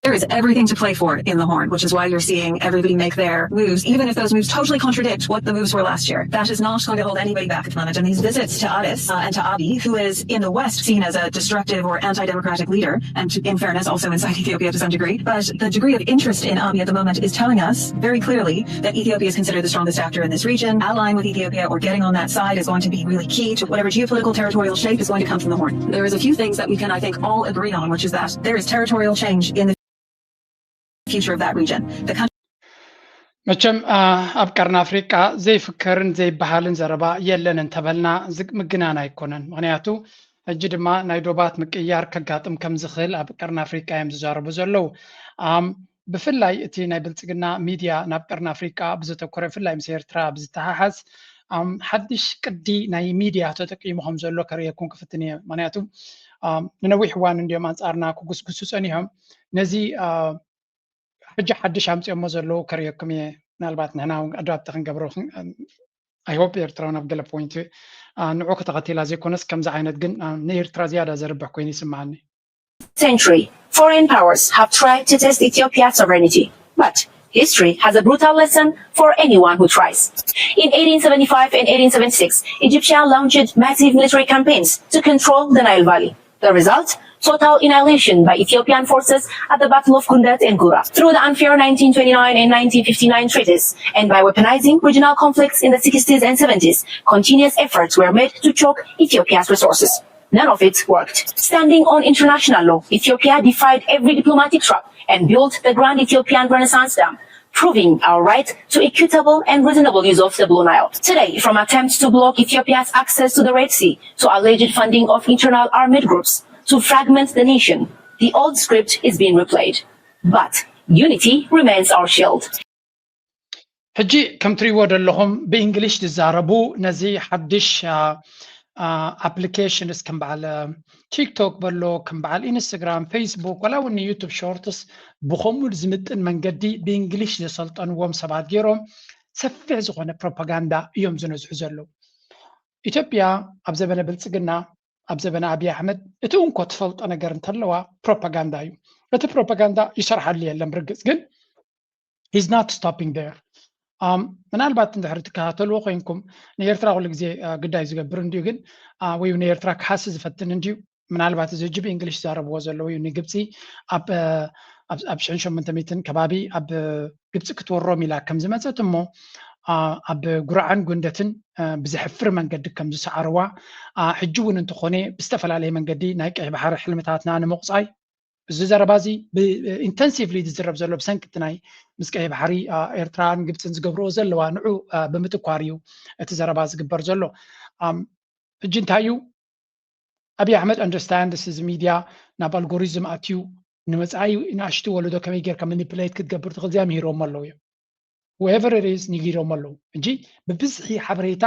There is everything to play for in the Horn, which is why you're seeing everybody make their moves, even if those moves totally contradict what the moves were last year. That is not going to hold anybody back at the moment. And these visits to Addis and to Abiy, who is in the West seen as a destructive or anti-democratic leader, and in fairness also inside Ethiopia to some degree, but the degree of interest in Abiy at the moment is telling us very clearly that Ethiopia is considered the strongest actor in this region. Allying with Ethiopia or getting on that side is going to be really key to whatever geopolitical territorial shape is going to come from the Horn. There is a few things that we can, I think, all agree on, which is that there is territorial change in the future of that region. The country መቸም ኣብ ቀርና አፍሪካ ዘይፍከርን ዘይባሃልን ዘረባ የለን እንተበልና ዝቅ ምግናን አይኮነን ምክንያቱ እጅ ድማ ናይ ዶባት ምቅያር ከጋጥም ከም ዝኽል ኣብ ቀርና አፍሪካ የም ዝዛረቡ ዘለው ብፍላይ እቲ ናይ ብልጽግና ሚዲያ ናብ ቀርና አፍሪካ ብዘተኮረ ፍላይ ምስ ኤርትራ ብዝተሓሓዝ ሓድሽ ቅዲ ናይ ሚዲያ ተጠቂሞም ዘሎ ከርየኩም ክፍትኒ ምክንያቱ ንነዊሕ እዋን እንዲኦም አንጻርና ኩጉስጉሱ ጸኒሖም ነዚ ሕጂ ሓድሽ ኣምጽኦሞ ዘለው ከርየኩም ምናልባት ንሕና ኣድዋብቲ ክንገብሮ I hope ኤርትራውን ኣብ ገለ ፖይንት ንዑ ከተኸቲላ ዘይኮነስ ከምዚ ዓይነት ግን ንኤርትራ ዝያዳ ዘርብሕ ኮይኑ ይስማዓኒ Century, foreign powers have tried to test Ethiopia's sovereignty, but history has a brutal lesson for anyone who tries. In 1875 and 1876, Egyptia launched massive military campaigns to control the Nile Valley. The result? Total annihilation by Ethiopian forces at the Battle of Kundat and Gura. Through the unfair 1929 and 1959 treaties, and by weaponizing regional conflicts in the 60s and 70s, continuous efforts were made to choke Ethiopia's resources. None of it worked. Standing on international law, Ethiopia defied every diplomatic trap and built the Grand Ethiopian Renaissance Dam, proving our right to equitable and reasonable use of the Blue Nile. Today, from attempts to block Ethiopia's access to the Red Sea, to alleged funding of internal armed groups, to fragment the nation, the old script is being replayed. But unity remains our shield. ሕጂ ከም ትሪእዎ ዘለኹም ብእንግሊሽ ዝዛረቡ ነዚ ሓድሽ applications ከም በዓል ቲክቶክ በሎ ከም በዓል ኢንስታግራም ፌስቡክ ወላ እውን ዩቲዩብ ሾርትስ ብኸምኡ ዝምጥን መንገዲ ብእንግሊሽ ዘሰልጠንዎም ሰባት ገይሮም ሰፊሕ ዝኾነ ፕሮፓጋንዳ እዮም ዝነዝሑ ዘለው ኢትዮጵያ ኣብ ዘበነ ብልጽግና ኣብ ዘበነ አብይ አሕመድ እቲ እንኳ ትፈልጦ ነገር እንተለዋ ፕሮፓጋንዳ እዩ እቲ ፕሮፓጋንዳ ይሰርሓሉ የለን ብርግጽ ግን he's not stopping there ምናልባት እንድሕር ትከታተልዎ ኮይንኩም ንኤርትራ ኩሉ ግዜ ግዳይ ዝገብር እንዲሁ ግን ወይ ንኤርትራ ክሓስ ዝፈትን እንዲሁ ምናልባት እዚ ጅብ እንግሊሽ ዛረብዎ ዘለው እዩ ንግብፂ ኣብ 800 ከባቢ ኣብ ግብፂ ክትወሮም ኢላ ከም ዝመፀት እሞ ኣብ ጉራዓን ጉንደትን ብዝሕፍር መንገዲ ከም ዝሰዓርዋ ሕጂ እውን እንትኾነ ብዝተፈላለየ መንገዲ ናይ ቀይ ባሕሪ ሕልምታትና ንምቕፃይ እዚ ዘረባዚ ኢንተንሲቭሊ ዝዝረብ ዘሎ ብሰንኪቲ ናይ ምስ ቀይ ባሕሪ ኤርትራን ግብፅን ዝገብርዎ ዘለዋ ንዑ ብምትኳር እዩ እቲ ዘረባ ዝግበር ዘሎ ሕጂ እንታይ እዩ አብይ አሕመድ understands his media ናብ ኣልጎሪዝም ኣትዩ ንመፃኢ ንኣሽቱ ወለዶ ከመይ ጌርካ ማኒፕሌት ክትገብር ትኽእል እዚኦም ሂሮም ኣለዉ እዮም whoever it is ንጊሮም ኣለዉ እንጂ ብብዝሒ ሓበሬታ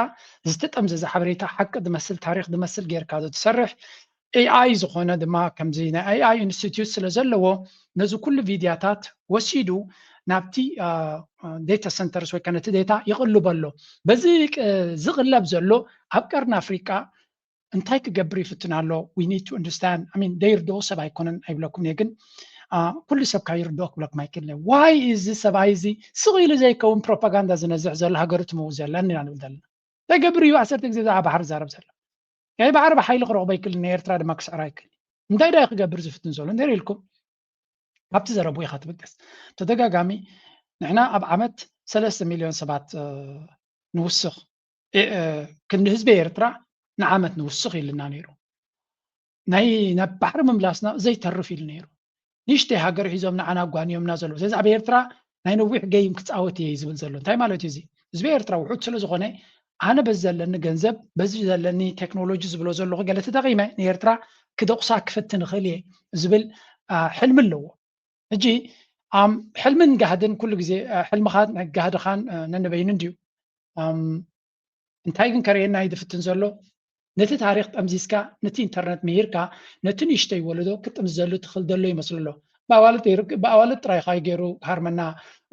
ዝተጠምዘዘ ሓበሬታ ሓቂ ዝመስል ታሪክ ዝመስል ጌርካ ዝሰርሕ AI ዝኾነ ድማ ከምዚ ናይ AI ኢንስቲትዩት ስለ ዘለዎ ነዚ ኩሉ ቪድዮታት ወሲዱ ናብቲ ዴታ ሰንተርስ ወይ ከነቲ ዴታ ይቕልብ ኣሎ በዚ ዝቕለብ ዘሎ ኣብ ቀርና አፍሪካ እንታይ ክገብር ይፍትን ኣሎ we need to understand I mean ደይርዶ ሰብ ኣይኮነን ኣይብለኩም እየ ግን ኩሉ ሰብ ካይርዶ ክብለኩም ኣይክእልን why is this ሰብኣይ እዚ ስቕ ኢሉ ዘይከውን ፕሮፓጋንዳ ዝነዝሕ ዘሎ ሃገሩ ትምው ዘለና ኢና ንብል ዘለና ተገብር እዩ 10 ግዜ ዛ ባሕር ዛረብ ዘሎ ቀይ ባሕሪ ብሓይሊ ክረኽቦ ኣይክእልን ኤርትራ ድማ ክስዕራ ኣይክእልን እንታይ ዳ ክገብር ዝፍትን ዘሎ እንተርኢ ኢልኩም ኣብቲ ዘረቡ ኢኻ ትብገስ ተደጋጋሚ ንሕና ኣብ ዓመት 3 ሚልዮን ሰባት ንውስኽ ክንዲ ህዝቢ ኤርትራ ንዓመት ንውስኽ ኢልና ነይሩ ናይ ናብ ባሕሪ ምምላስና ዘይተርፍ ኢሉ ነይሩ ንሽተይ ሃገር ሒዞም ንዓና ጓንዮምና ዘሎ ስለዚ ኣብ ኤርትራ ናይ ነዊሕ ገይም ክፃወት እየ ዝብል ዘሎ እንታይ ማለት እዩ እዚ ህዝቢ ኤርትራ ውሑድ ስለ ዝኾነ ኣነ በዚ ዘለኒ ገንዘብ በዚ ዘለኒ ቴክኖሎጂ ዝብሎ ዘለኹ ገለ ተጠቒመ ንኤርትራ ክደቑሳ ክፍትን እኽእል እየ ዝብል ሕልሚ ኣለዎ ሕጂ ሕልምን ጋህድን ኩሉ ግዜ ሕልምኻን ጋህድኻን ነንበይን እንድዩ እንታይ ግን ከርየና ይድፍትን ዘሎ ነቲ ታሪክ ጠምዚዝካ ነቲ ኢንተርኔት ምሂርካ ነቲ ንእሽተይ ወለዶ ክጥምዝ ዘሎ ትኽእል ዘሎ ይመስሉ ኣሎ በአዋለት ጥራይ ኻይ ገይሩ ሃርመና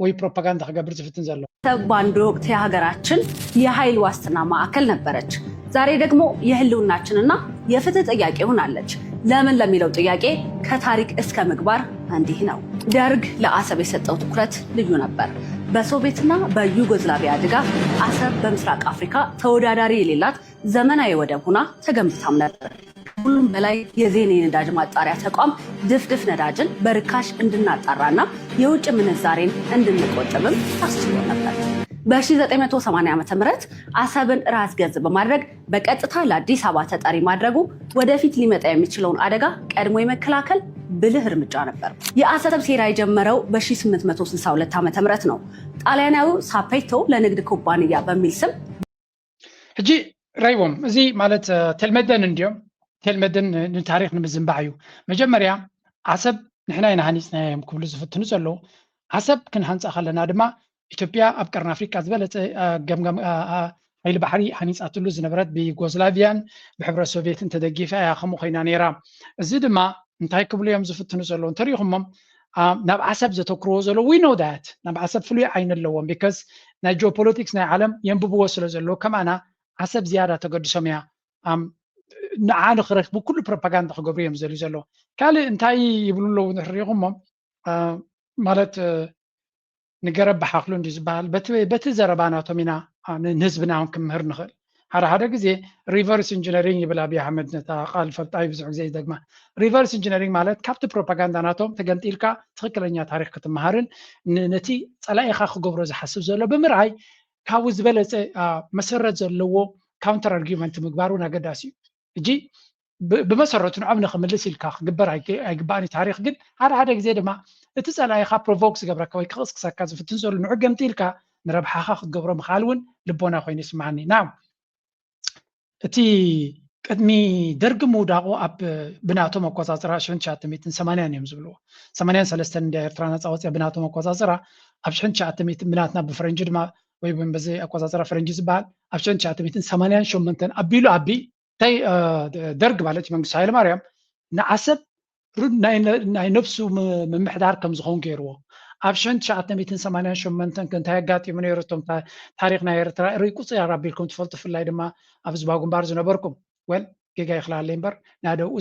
ወይ ፕሮፓጋንዳ ከገብር ዝፍትን ዘሎ በአንድ ወቅት የሀገራችን የኃይል ዋስትና ማዕከል ነበረች ዛሬ ደግሞ የህልውናችንና የፍትህ ጥያቄ ሆናለች ለምን ለሚለው ጥያቄ ከታሪክ እስከ ምግባር እንዲህ ነው። ደርግ ለአሰብ የሰጠው ትኩረት ልዩ ነበር። በሶቪየትና በዩጎዝላቪያ ድጋፍ አሰብ በምስራቅ አፍሪካ ተወዳዳሪ የሌላት ዘመናዊ ወደብ ሆና ተገንብታም ነበር። ሁሉም በላይ የዜኔ ነዳጅ ማጣሪያ ተቋም ድፍድፍ ነዳጅን በርካሽ እንድናጣራና የውጭ ምንዛሬን እንድንቆጥብም ታስችሎ ነበር። በ1980 ዓ.ም አሰብን ራስ ገዝ በማድረግ በቀጥታ ለአዲስ አበባ ተጠሪ ማድረጉ ወደፊት ሊመጣ የሚችለውን አደጋ ቀድሞ የመከላከል ብልህ እርምጃ ነበር። የአሰብ ሴራ የጀመረው በ1862 ዓ.ም ነው። ጣሊያናዊው ሳፔቶ ለንግድ ኩባንያ በሚል ስም ሕጂ ራይቦም እዚ ማለት ተልመደን እንዲዮም ተልመደን ንታሪክ ንምዝንባዕ እዩ። መጀመርያ አሰብ ንሕና ኢና ሃኒፅናዮም ክብሉ ዝፍትኑ ዘለዉ አሰብ ክንሃንፃ ከለና ድማ ኢትዮጵያ ኣብ ቀርኒ አፍሪካ ዝበለፀ ገምገም ሃይሊ ባሕሪ ሃኒፃትሉ ዝነበረት ብዩጎዝላቪያን ብሕብረት ሶቪየትን ተደጊፋ እያ ከምኡ ኮይና ነይራ። እዚ ድማ እንታይ ክብሉ እዮም ዝፍትኑ ዘለዉ እንተሪኢኹሞም ናብ ዓሰብ ዘተክርዎ ዘሎ ዊ ኖ ዳት ናብ ዓሰብ ፍሉይ ዓይኒ ኣለዎም ቢካዝ ናይ ጂኦፖለቲክስ ናይ ዓለም የንብብዎ ስለ ዘለዎ ከምኣና ዓሰብ ዝያዳ ተገዲሶም እያ ንዓን ክረክቡ ኩሉ ፕሮፓጋንዳ ክገብሩ እዮም ዘልዩ ዘለዎ። ካልእ እንታይ ይብሉ ኣለዉ ንሪኢኹሞም ማለት ንገረብ ባሓክሉ እንዲ ዝበሃል በቲ ዘረባናቶም ኢና ንህዝብና እውን ክምህር ንኽእል። ሓደ ግዜ ሪቨርስ ኢንጂነሪንግ ይብል ኣብይ ኣሕመድ ነታ ቃል ፈልጣዊ ብዙሕ ግዜ ይደግማ። ሪቨርስ ኢንጂነሪንግ ማለት ካብቲ ፕሮፓጋንዳ ናቶም ተገንጢልካ ትክክለኛ ታሪክ ክትመሃርን ነቲ ፀላኢካ ክገብሮ ዝሓስብ ዘሎ ብምርኣይ ካብኡ ዝበለፀ መሰረት ዘለዎ ካውንተር ኣርጊመንት ምግባር እውን ኣገዳሲ እዩ። እጂ ብመሰረቱ ንዖም ንክምልስ ኢልካ ክግበር ኣይግባእን ታሪክ ግን ሓደ ግዜ ድማ እቲ ፀላኢካ ፕሮቮክ ዝገብረካ ወይ ክቅስቅሰካ ዝፍትን ዘሎ ንዑ ገምጢልካ ንረብሓካ ክትገብሮ ምኻል እውን ልቦና ኮይኑ ይስማዓኒ። ና እቲ ቅድሚ ደርጊ ምውዳቑ ኣብ ብናቶም ኣቆፃፅራ 1980 እዮም ዝብልዎ 83 እንደ ኤርትራ ነፃ ወፅያ ብናቶም ኣቆፃፅራ ኣብ 1900 ብናትና ብፈረንጂ ድማ ወይ በዚ ኣቆፃፅራ ፈረንጂ ዝበሃል ኣብ 1988 ኣቢሉ ኣቢ እንታይ ደርግ ማለት መንግስቲ ሃይለማርያም ንዓሰብ ናይ ነብሱ ምምሕዳር ከም ዝኸውን ገይርዎ። ኣብ 1988 እንታይ ኣጋጢሙ ነይሩ እቶም ታሪክ ናይ ኤርትራ ቁፅር ኣቢልኩም ትፈልጡ ብፍላይ ድማ ኣብ ዝባጉ እምበር ዝነበርኩም ወል ጌጋ ይክላለ እምበር ናይ ደብኡ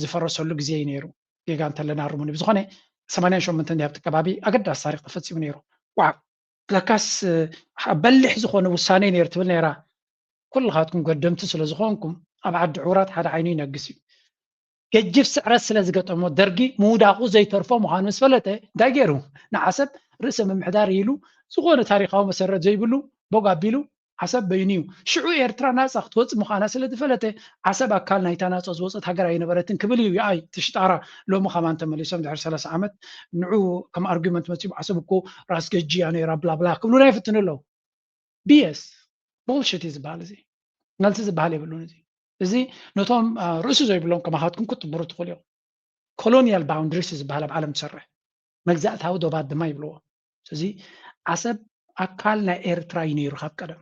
ዝፈረሰሉ ግዜ እዩ ነይሩ። ጌጋ እንተለና ርሙኒ ብዝኾነ 88 ኣብቲ ከባቢ ኣገዳሲ ታሪክ ተፈፂሙ ነይሩ። ዋው ለካስ በሊሕ ዝኾነ ውሳነ ነይሩ ትብል ነይራ። ኩልኻትኩም ገደምቲ ስለ ዝኾንኩም ኣብ ዓዲ ዕውራት ሓደ ዓይኑ ይነግስ እዩ። ገጅፍ ስዕረት ስለ ዝገጠሞ ደርጊ ምውዳቑ ዘይተርፎ ምዃኑ ምስ ፈለጠ እንታይ ገይሩ ንዓሰብ ርእሰ ምምሕዳር ኢሉ ዝኾነ ታሪካዊ መሰረት ዘይብሉ ቦግ ኣቢሉ ዓሰብ በይኑ እዩ። ሽዑ ኤርትራ ናፃ ክትወፅእ ምዃና ስለ ዝፈለጠ ዓሰብ ኣካል ናይታ ናፃ ዝወፀት ሃገር ኣይነበረትን ክብል እዩ። ኣይ ትሽጣራ ሎሚ ከማን ተመሊሶም ድሕሪ 30 ዓመት ንዑ ከም ኣርጊመንት መፂሙ ዓሰብ እኮ ራስ ገጂ እያ ነይራ ብላብላ ክብሉና ይፍትኑ ኣለዉ። ቢኤስ ቡልሽት እዩ ዝበሃል እዚ መልሲ ዝበሃል የብሉን እዚ እዚ ነቶም ርእሱ ዘይብሎም ከማኻትኩም ክትብሩ ትኽእሉ እዮም። ኮሎኒያል ባውንድሪስ ዝበሃል ኣብ ዓለም ትሰርሕ መግዛእታዊ ዶባት ድማ ይብልዎ። ስለዚ ዓሰብ ኣካል ናይ ኤርትራ እዩ ነይሩ ካብ ቀደም።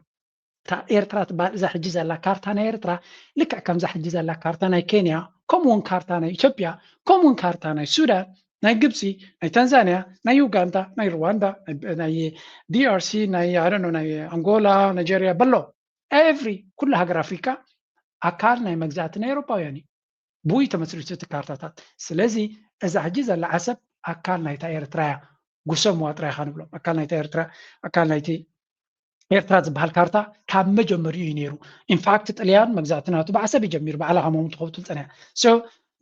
እታ ኤርትራ ትበሃል እዛ ሕጂ ዘላ ካርታ ናይ ኤርትራ ልክዕ ከምዛ ሕጂ ዘላ ካርታ ናይ ኬንያ ከምኡውን ካርታ ናይ ኢትዮጵያ ከምኡውን ካርታ ናይ ሱዳን ናይ ግብፂ ናይ ታንዛንያ ናይ ዩጋንዳ ናይ ሩዋንዳ ናይ ዲአርሲ ናይ ናይ አንጎላ ናይጀርያ በሎ ኤቭሪ ኩሉ ሃገር ኣፍሪካ ኣካል ናይ መግዛእቲ ናይ ኤውሮፓውያን እዩ ብኡይ ተመስሪቱ እቲ ካርታታት። ስለዚ እዛ ሕጂ ዘላ ዓሰብ ኣካል ናይታ ኤርትራ እያ። ጉሰም ዋጥራ ኢኻ ንብሎም ኣካል ናይታ ኤርትራ ኣካል ናይቲ ኤርትራ ዝበሃል ካርታ ካብ መጀመሪኡ እዩ ነይሩ። ኢንፋክት ጣልያን መግዛእቲ ናቱ ብዓሰብ ይጀሚሩ ባዕልኻ መምቱ ከብቱ ፀኒሐ ሶ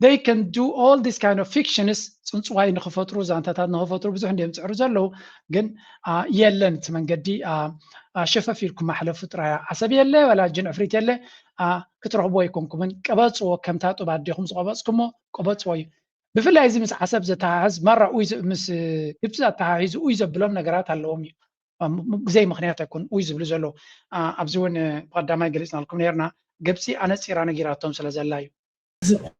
they can do all this kind of fictions ፅንፅዋይ ንክፈጥሩ ዛንታታት ንክፈጥሩ ብዙሕ እንዲኦም ፅዕሩ ዘለዉ ግን የለን እቲ መንገዲ ሸፈፍ ኢልኩም ማሕለፉ ጥራይ ዓሰብ የለ ወላ ጅን ዕፍሪት የለ ክትረኽቦ ኣይኮንኩምን ቀበፅዎ ከምታ ጡብ ኣዴኹም ዝቀበፅኩሞ ቀበፅዎ እዩ። ብፍላይ እዚ ምስ ዓሰብ ዘተሓሓዝ መራ ምስ ግብፂ ኣተሓሒዙ ኡይ ዘብሎም ነገራት ኣለዎም እዩ። ብዘይ ምክንያት ኣይኮን ኡይ ዝብሉ ዘለዉ ኣብዚ እውን ብቀዳማይ ገሊፅና ልኩም ነርና ግብፂ ኣነፂራ ነጊራቶም ስለ ዘላ እዩ።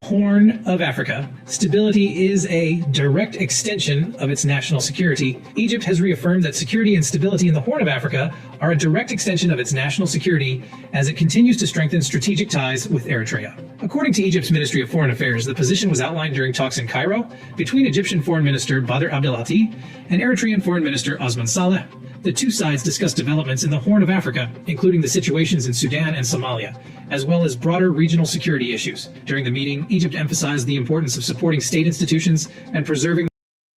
Horn of Africa. Stability is a direct extension of its national security. Egypt has reaffirmed that security and stability in the Horn of Africa are a direct extension of its national security as it continues to strengthen strategic ties with Eritrea. According to Egypt's Ministry of Foreign Affairs, the position was outlined during talks in Cairo between Egyptian Foreign Minister Badr Abdelati and Eritrean Foreign Minister Osman Saleh. The two sides discussed developments in the Horn of Africa, including the situations in Sudan and Somalia, as well as broader regional security issues. During the meeting, Egypt emphasized the importance of supporting state institutions and preserving.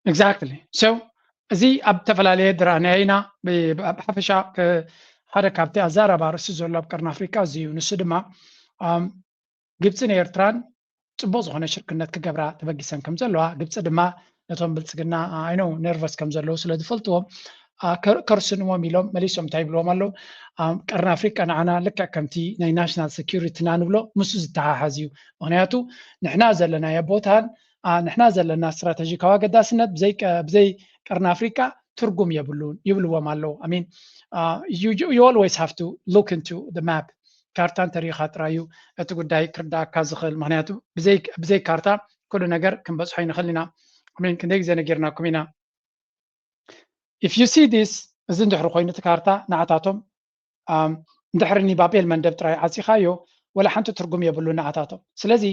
Exactly. So, እዚ ኣብ ተፈላለየ ድራንያይና ብሓፈሻ ሓደ ካብቲ ኣዛረባ ርእሲ ዘሎ ኣብ ቀርኒ ኣፍሪካ እዚ እዩ። ንሱ ድማ ግብፅን ኤርትራን ፅቡቅ ዝኾነ ሽርክነት ክገብራ ተበጊሰን ከም ዘለዋ፣ ግብፂ ድማ ነቶም ብልፅግና አይኖ ነርቨስ ከም ዘለዉ ስለ ዝፈልጥዎም ከርስንዎም ኢሎም መሊሶም እንታይ ይብልዎም ኣለው? ቀርኒ ኣፍሪካ ንዓና ልክዕ ከምቲ ናይ ናሽናል ሴኪሪቲና ንብሎ ምስ ዝተሓሓዝ እዩ። ምክንያቱ ንሕና ዘለናዮ ቦታን ንሕና ዘለና ስትራቴጂካዊ ኣገዳስነት ብዘይ ቀርኒ ኣፍሪካ ትርጉም የብሉን ይብልዎም ኣለው። I mean, you always have to look into the map. ካርታ እንተሪኢኻ ጥራዩ እቲ ጉዳይ ክርዳእካ ዝኽእል። ምክንያቱ ብዘይ ካርታ ኩሉ ነገር ክንበፅሖ ይንኽእል ኢና። ክንደይ ግዜ ነጊርናኩም ኢና። If you see this, እዚ እንድሕሪ ኮይኑ እቲ ካርታ ንዓታቶም እንድሕርኒ ባቤል መንደብ ጥራይ ዓፂኻዮ ወላ ሓንቲ ትርጉም የብሉ ንዓታቶም። ስለዚ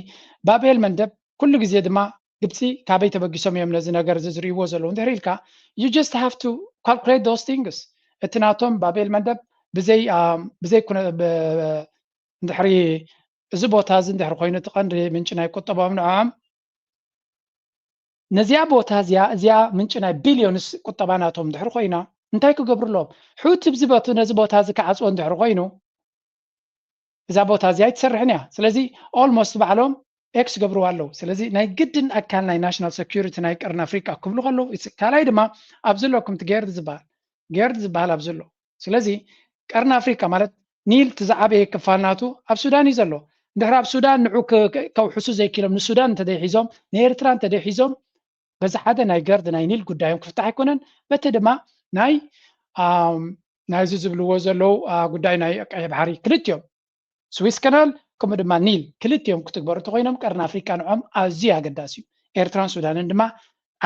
ባቤል መንደብ ኩሉ ግዜ ድማ ግብፂ ካበይ ተበጊሶም እዮም ነዚ ነገር ዝርእይዎ ዘለዉ እንድሕሪ ኢልካ you just have to calculate those things. እቲ ናቶም ባቤል መንደብ ብዘይ እንድሕሪ እዚ ቦታ እዚ እንድሕሪ ኮይኑ እቲ ቀንዲ ምንጭ ናይ ቁጠባኦም ንዖም ነዚያ ቦታ እዚኣ ምንጭ ናይ ቢልዮንስ ቁጠባ ናቶም እንድሕሪ ኮይና እንታይ ክገብርሎም? ሕውቲ ነዚ ቦታ እዚ ክዓፅዎ እንድሕሪ ኮይኑ እዛ ቦታ እዚኣ ይትሰርሕን እያ። ስለዚ ኦልሞስት ባዕሎም ኤክስ ገብርዎ ኣለው። ስለዚ ናይ ግድን ኣካል ናይ ናሽናል ሴኪሪቲ ናይ ቀርኒ ኣፍሪካ ክብሉ ከለዉ፣ ካልኣይ ድማ ኣብ ዘለኩም እቲ ጌርድ ዝበሃል ኣብ ዘሎ። ስለዚ ቀርኒ ኣፍሪካ ማለት ኒል ትዝዓበየ ክፋልናቱ ኣብ ሱዳን እዩ ዘሎ። እንድሕሪ ኣብ ሱዳን ንዑ ከውሕሱ ዘይክሎም ንሱዳን እንተደይሒዞም ንኤርትራ እንተደይሒዞም በዚ ሓደ ናይ ገርድ ናይ ኒል ጉዳዮም ክፍታሕ ኣይኮነን። በቲ ድማ ናይዚ ዝብልዎ ዘለው ጉዳይ ናይ ቀይሕ ባሕሪ ክልትዮም ስዊስ ካናል ከምኡ ድማ ኒል ክልትዮም ክትግበሩ እንተኮይኖም ቀርኒ ኣፍሪካ ንዖም ኣዝዩ ኣገዳሲ እዩ። ኤርትራን ሱዳንን ድማ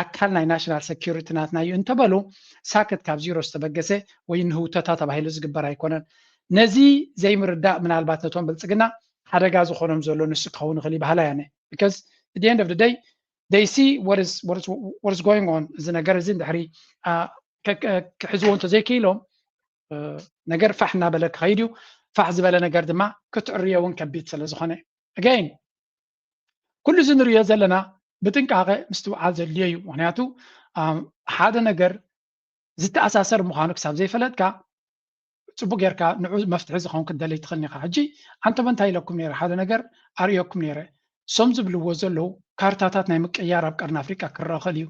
ኣካል ናይ ናሽናል ሴኪሪቲ ናትና እዩ እንተበሉ ሳክት ካብ ዚሮ ዝተበገሰ ወይ ንህውተታ ተባሂሉ ዝግበር ኣይኮነን። ነዚ ዘይምርዳእ ምናልባት ነቶም ብልፅግና ሓደጋ ዝኾኖም ዘሎ ንሱ ክኸውን ይኽእል ይበሃላ ያነ because at the end of the day they see what is going on. እዚ ነገር እዚ እንድሕሪ ክሕዝዎ እንተዘይክኢሎም ነገር ፋሕ እናበለ ክኸይድ እዩ። ፋሕ ዝበለ ነገር ድማ ክትዕርዮ እውን ከቢድ ስለ ዝኾነ again ኩሉ እዚ ንሪኦ ዘለና ብጥንቃቐ ምስትውዓል ዘድልዮ እዩ። ምክንያቱ ሓደ ነገር ዝተኣሳሰር ምዃኑ ክሳብ ዘይፈለጥካ ፅቡቅ ጌርካ ንዑ መፍትሒ ዝኸውን ክደለይ ትኽእልኒ ኢኻ። ሕጂ ኣንተም እንታይ ኢለኩም ነይረ? ሓደ ነገር ኣርዮኩም ነይረ። ሶም ዝብልዎ ዘለው ካርታታት ናይ ምቅያር ኣብ ቀርኒ ኣፍሪካ ክረአ ይኽእል እዩ።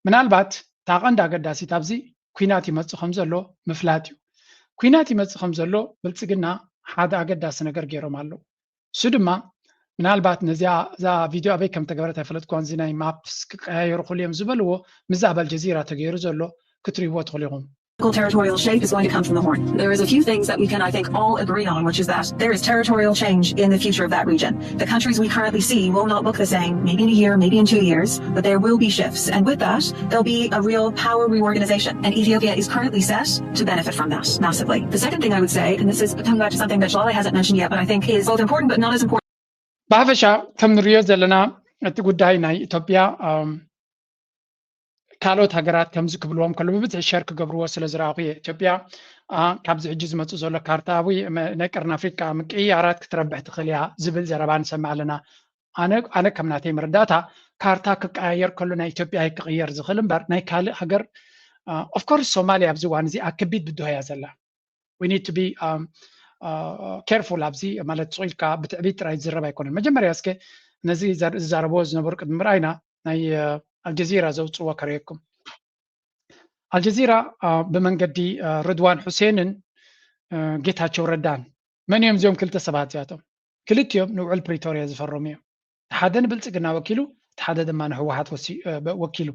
ምናልባት እታ ቀንዲ ኣገዳሲት ኣብዚ ኩናት ይመፅእ ከም ዘሎ ምፍላጥ እዩ። ኩናት ይመፅእ ከም ዘሎ ብልፅግና ሓደ ኣገዳሲ ነገር ገይሮም ኣለው። እሱ ድማ ምናልባት ነዚያ እዛ ቪድዮ ኣበይ ከም ተገበረት ኣይፈለጥኩን። እዚ ናይ ማፕስ ክቀያየሩ ክእሉ እዮም ዝበልዎ ምዛብ ኣልጀዚራ ተገይሩ ዘሎ ክትሪእዎ ትኽእሉ ኢኹም። Territorial shape is going to come from the Horn. There is a few things that we can, I think, all agree on, which is that there is territorial change in the future of that region. The countries we currently see will not look the same, maybe in a year, maybe in 2 years, but there will be shifts. And with that, there'll be a real power reorganization. And Ethiopia is currently set to benefit from that massively. The second thing I would say, and this is coming back to something that Shalala hasn't mentioned yet, but I think is both important but not as important. ብሓፈሻ ከም ንሪኦ ዘለና እቲ ጉዳይ ናይ ኢትዮጵያ ካልኦት ሃገራት ከምዚ ክብልዎም ከሎ ብብዝሒ ሸር ክገብርዎ ስለ ዝረኣኹ እየ። ኢትዮጵያ ካብዚ ሕጂ ዝመፅእ ዘሎ ካርታ ናይ ቀርኒ ኣፍሪካ ምቅይያራት ክትረብሕ ትኽእል እያ ዝብል ዘረባ ንሰምዕ ኣለና። ኣነ ከም ናተይ መረዳእታ ካርታ ክቀያየር ከሎ ናይ ኢትዮጵያ ክቅየር ዝኽእል እምበር ናይ ካልእ ሃገር ኦፍኮርስ ሶማልያ ኣብዚ እዋን እዚ ኣከቢድ ብድሆ እያ ዘላ። we need to be careful ኣብዚ ማለት ፅኢልካ ብትዕቢት ጥራይ ዝረብ ኣይኮነን። መጀመርያ እስከ ነዚ ዝዛረብዎ ዝነበሩ ቅድሚ ምርኣይና ናይ አልጀዚራ ዘውፅዎ ከሪአኩም። አልጀዚራ በመንገዲ ርድዋን ሁሴንን ጌታቸው ረዳን መን እዮም እዚኦም ክልተ ሰባት እዚኣቶም? ክልቲኦም ንውዕል ፕሪቶሪያ ዝፈረሙ እዮም። ሓደ ንብልፅግና ወኪሉ፣ ሓደ ድማ ንህወሓት ወኪሉ።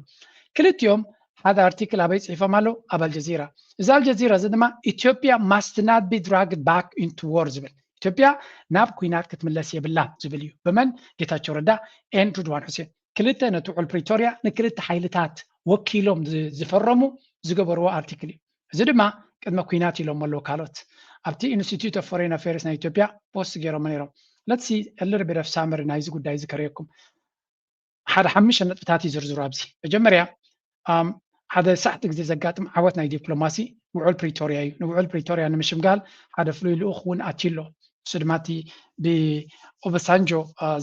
ክልቲኦም ሓደ አርቲክል ኣበይ ፅሒፎም ኣለው? ኣብ አልጀዚራ። እዚ አልጀዚራ እዚ ድማ ኢትዮጵያ ማስት ናት ቢ ድራግድ ባክ ኢንቱ ዎር ዝብል፣ ኢትዮጵያ ናብ ኩናት ክትምለስ የብላ ዝብል እዩ። በመን? ጌታቸው ረዳ ኤን ርድዋን ሁሴን ክልተ ነቲ ውዕል ፕሪቶሪያ ንክልተ ሓይልታት ወኪሎም ዝፈረሙ ዝገበርዎ አርቲክል እዩ። እዚ ድማ ቅድመ ኩናት ኢሎም ኣለዉ ካልኦት ኣብቲ ኢንስቲትዩት ኦፍ ፎሬን ኣፌርስ ናይ ኢትዮጵያ ፖስት ገይሮም ነይሮም let's see a little bit of summary ናይዚ ጉዳይ ዝከረየኩም ሓደ 5 ነጥብታት ይዝርዝሩ ኣብዚ መጀመርያ ሓደ ሰዓት ግዜ ዘጋጥም ዓወት ናይ ዲፕሎማሲ ውዕል ፕሪቶሪያ እዩ ንውዕል ፕሪቶሪያ ንምሽምጋል ሓደ ፍሉይ ልኡኽ እውን ኣትሎ እሱ ድማ እቲ ብኦበሳንጆ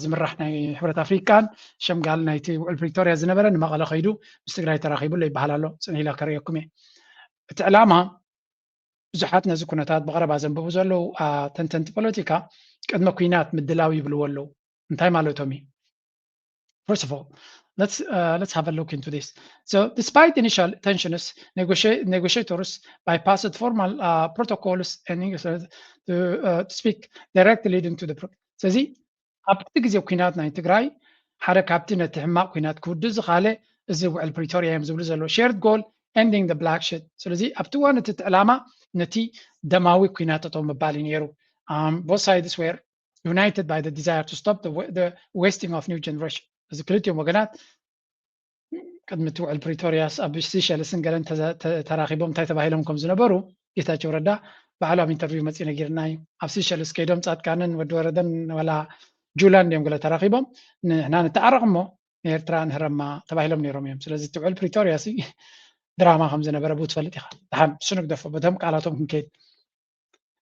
ዝምራሕ ናይ ሕብረት ኣፍሪካን ሸምጋል ናይቲ ውዕል ፕሪቶሪያ ዝነበረ ንመቐለ ከይዱ ምስ ትግራይ ተራኺቡሎ ይበሃል ኣሎ ፅኒኢላ ከረየኩም እየ እቲ ዕላማ ብዙሓት ነዚ ኩነታት ብቐረባ ዘንብቡ ዘለዉ ተንተንቲ ፖለቲካ ቅድመ ኩናት ምድላው ይብልዎ ኣለዉ እንታይ ማለቶም እዩ First of all, let's have a look into this. So, despite initial tensions, negotiators bypassed formal protocols and to speak directly leading to the. ስለዚ ኣብቲ ግዜ ኩናት ናይ ትግራይ ሓደ ካብቲ ነቲ ሕማቕ ኩናት ክውድእ ዝኻለ እዚ ውዕል ፕሪቶሪያ እዮም ዝብሉ ዘለዉ shared goal ending the bloodshed ስለዚ ኣብቲ እዋን እቲ ዕላማ ነቲ ደማዊ ኩናት እቶም ምባል እዩ ነይሩ both sides were united by the desire to stop the wasting of new generation እዚ ክልቲኦም ወገናት ቅድሚ እቲ ውዕል ፕሪቶሪያስ ኣብ ሲሸልስን ገለን ተራኺቦም እንታይ ተባሂሎም ከም ዝነበሩ ጌታቸው ረዳ ባዕሎም ኢንተርቪው መፂ ነጊርና እዩ ኣብ ሲሸልስ ከይዶም ጻድቃንን ወዲ ወረደን ወላ ጁላን እዮም ገለ ተራኺቦም ንሕና ንተዓረቕ እሞ ንኤርትራ ንህረማ ተባሂሎም ነይሮም እዮም ስለዚ እቲ ውዕል ፕሪቶሪያ ድራማ ከም ዝነበረ ብኡ ትፈልጥ ኢኻ ድሓን እሱ ንግደፎ በቶም ቃላቶም ክንከይድ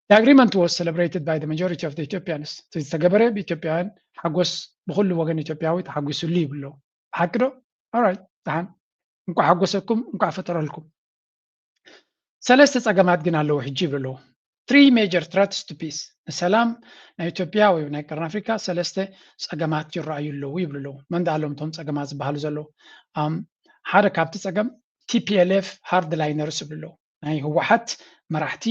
The agreement was celebrated by the majority of the Ethiopians. ዝተገበረ ብኢትዮጵያውያን ሓጎስ ብኩሉ ወገን ኢትዮጵያዊ ተሓጒሱሉ ይብሎ ሓቂ ዶ alright ድሓን እንኳ ሓጎሰኩም እንኳ ፈጠረልኩም ሰለስተ ፀገማት ግን ኣለዉ ሕጂ ይብሎ 3 major threats to peace ንሰላም ናይ ኢትዮጵያ ወይ ናይ ቀረን ኣፍሪካ ሰለስተ ፀገማት ይረኣዩ ኣለዉ ይብሎ መንዳሎም ቶም ፀገማት ዝበሃሉ ዘለዉ ሓደ ካብቲ ፀገም TPLF hardliners ይብሎ ናይ ህወሓት መራሕቲ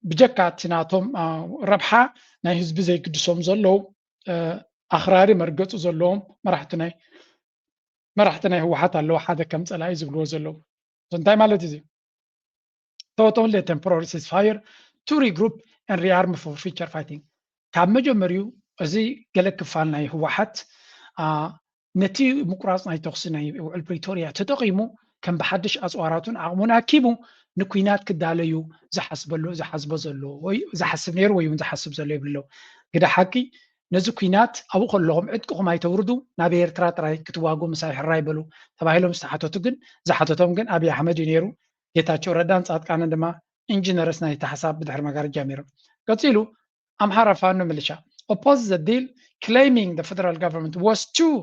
ብጀካ እቲ ናቶም ረብሓ ናይ ህዝቢ ዘይግድሶም ዘለዉ ኣኽራሪ መርገፁ ዘለዎም መራሕቲ ናይ ህወሓት ኣለዉ ሓደ ከም ፀላኢ ዝብልዎ ዘለዉ እንታይ ማለት እዩ thought only a temporary ceasefire to regroup and rearm for future fighting ካብ መጀመሪኡ እዚ ገለ ክፋል ናይ ህወሓት ነቲ ምቁራፅ ናይ ተኽሲ ናይ ውዕል ፕሪቶሪያ ተጠቒሙ ከም ብሓድሽ ኣፅዋራቱን ዓቕሙን ኣኪቡ ንኩናት ክዳለዩ ዝሓስቦ ዘሎ ወይ ዝሓስብ ነይሩ ወይ ዝሓስብ ዘሎ ይብሎ ግዳ ሓቂ ነዚ ኩናት ኣብኡ ከለኹም ዕጥቅኹም ኣይተውርዱ ናብ ኤርትራ ጥራይ ክትዋጉ ምሳይ ሕራ ይበሉ ተባሂሎም ዝተሓተቱ ግን ዝሓተቶም ግን ኣብይ ኣሕመድ እዩ ነይሩ ጌታቸው ረዳን ጻድቃንን ድማ ኢንጂነርስ ናይቲ ሓሳብ ብድሕሪ መጋረጃ ነይሮም ቀፂሉ ኣምሓራ ፋኖ ሚሊሻ opposed the deal claiming the federal government was too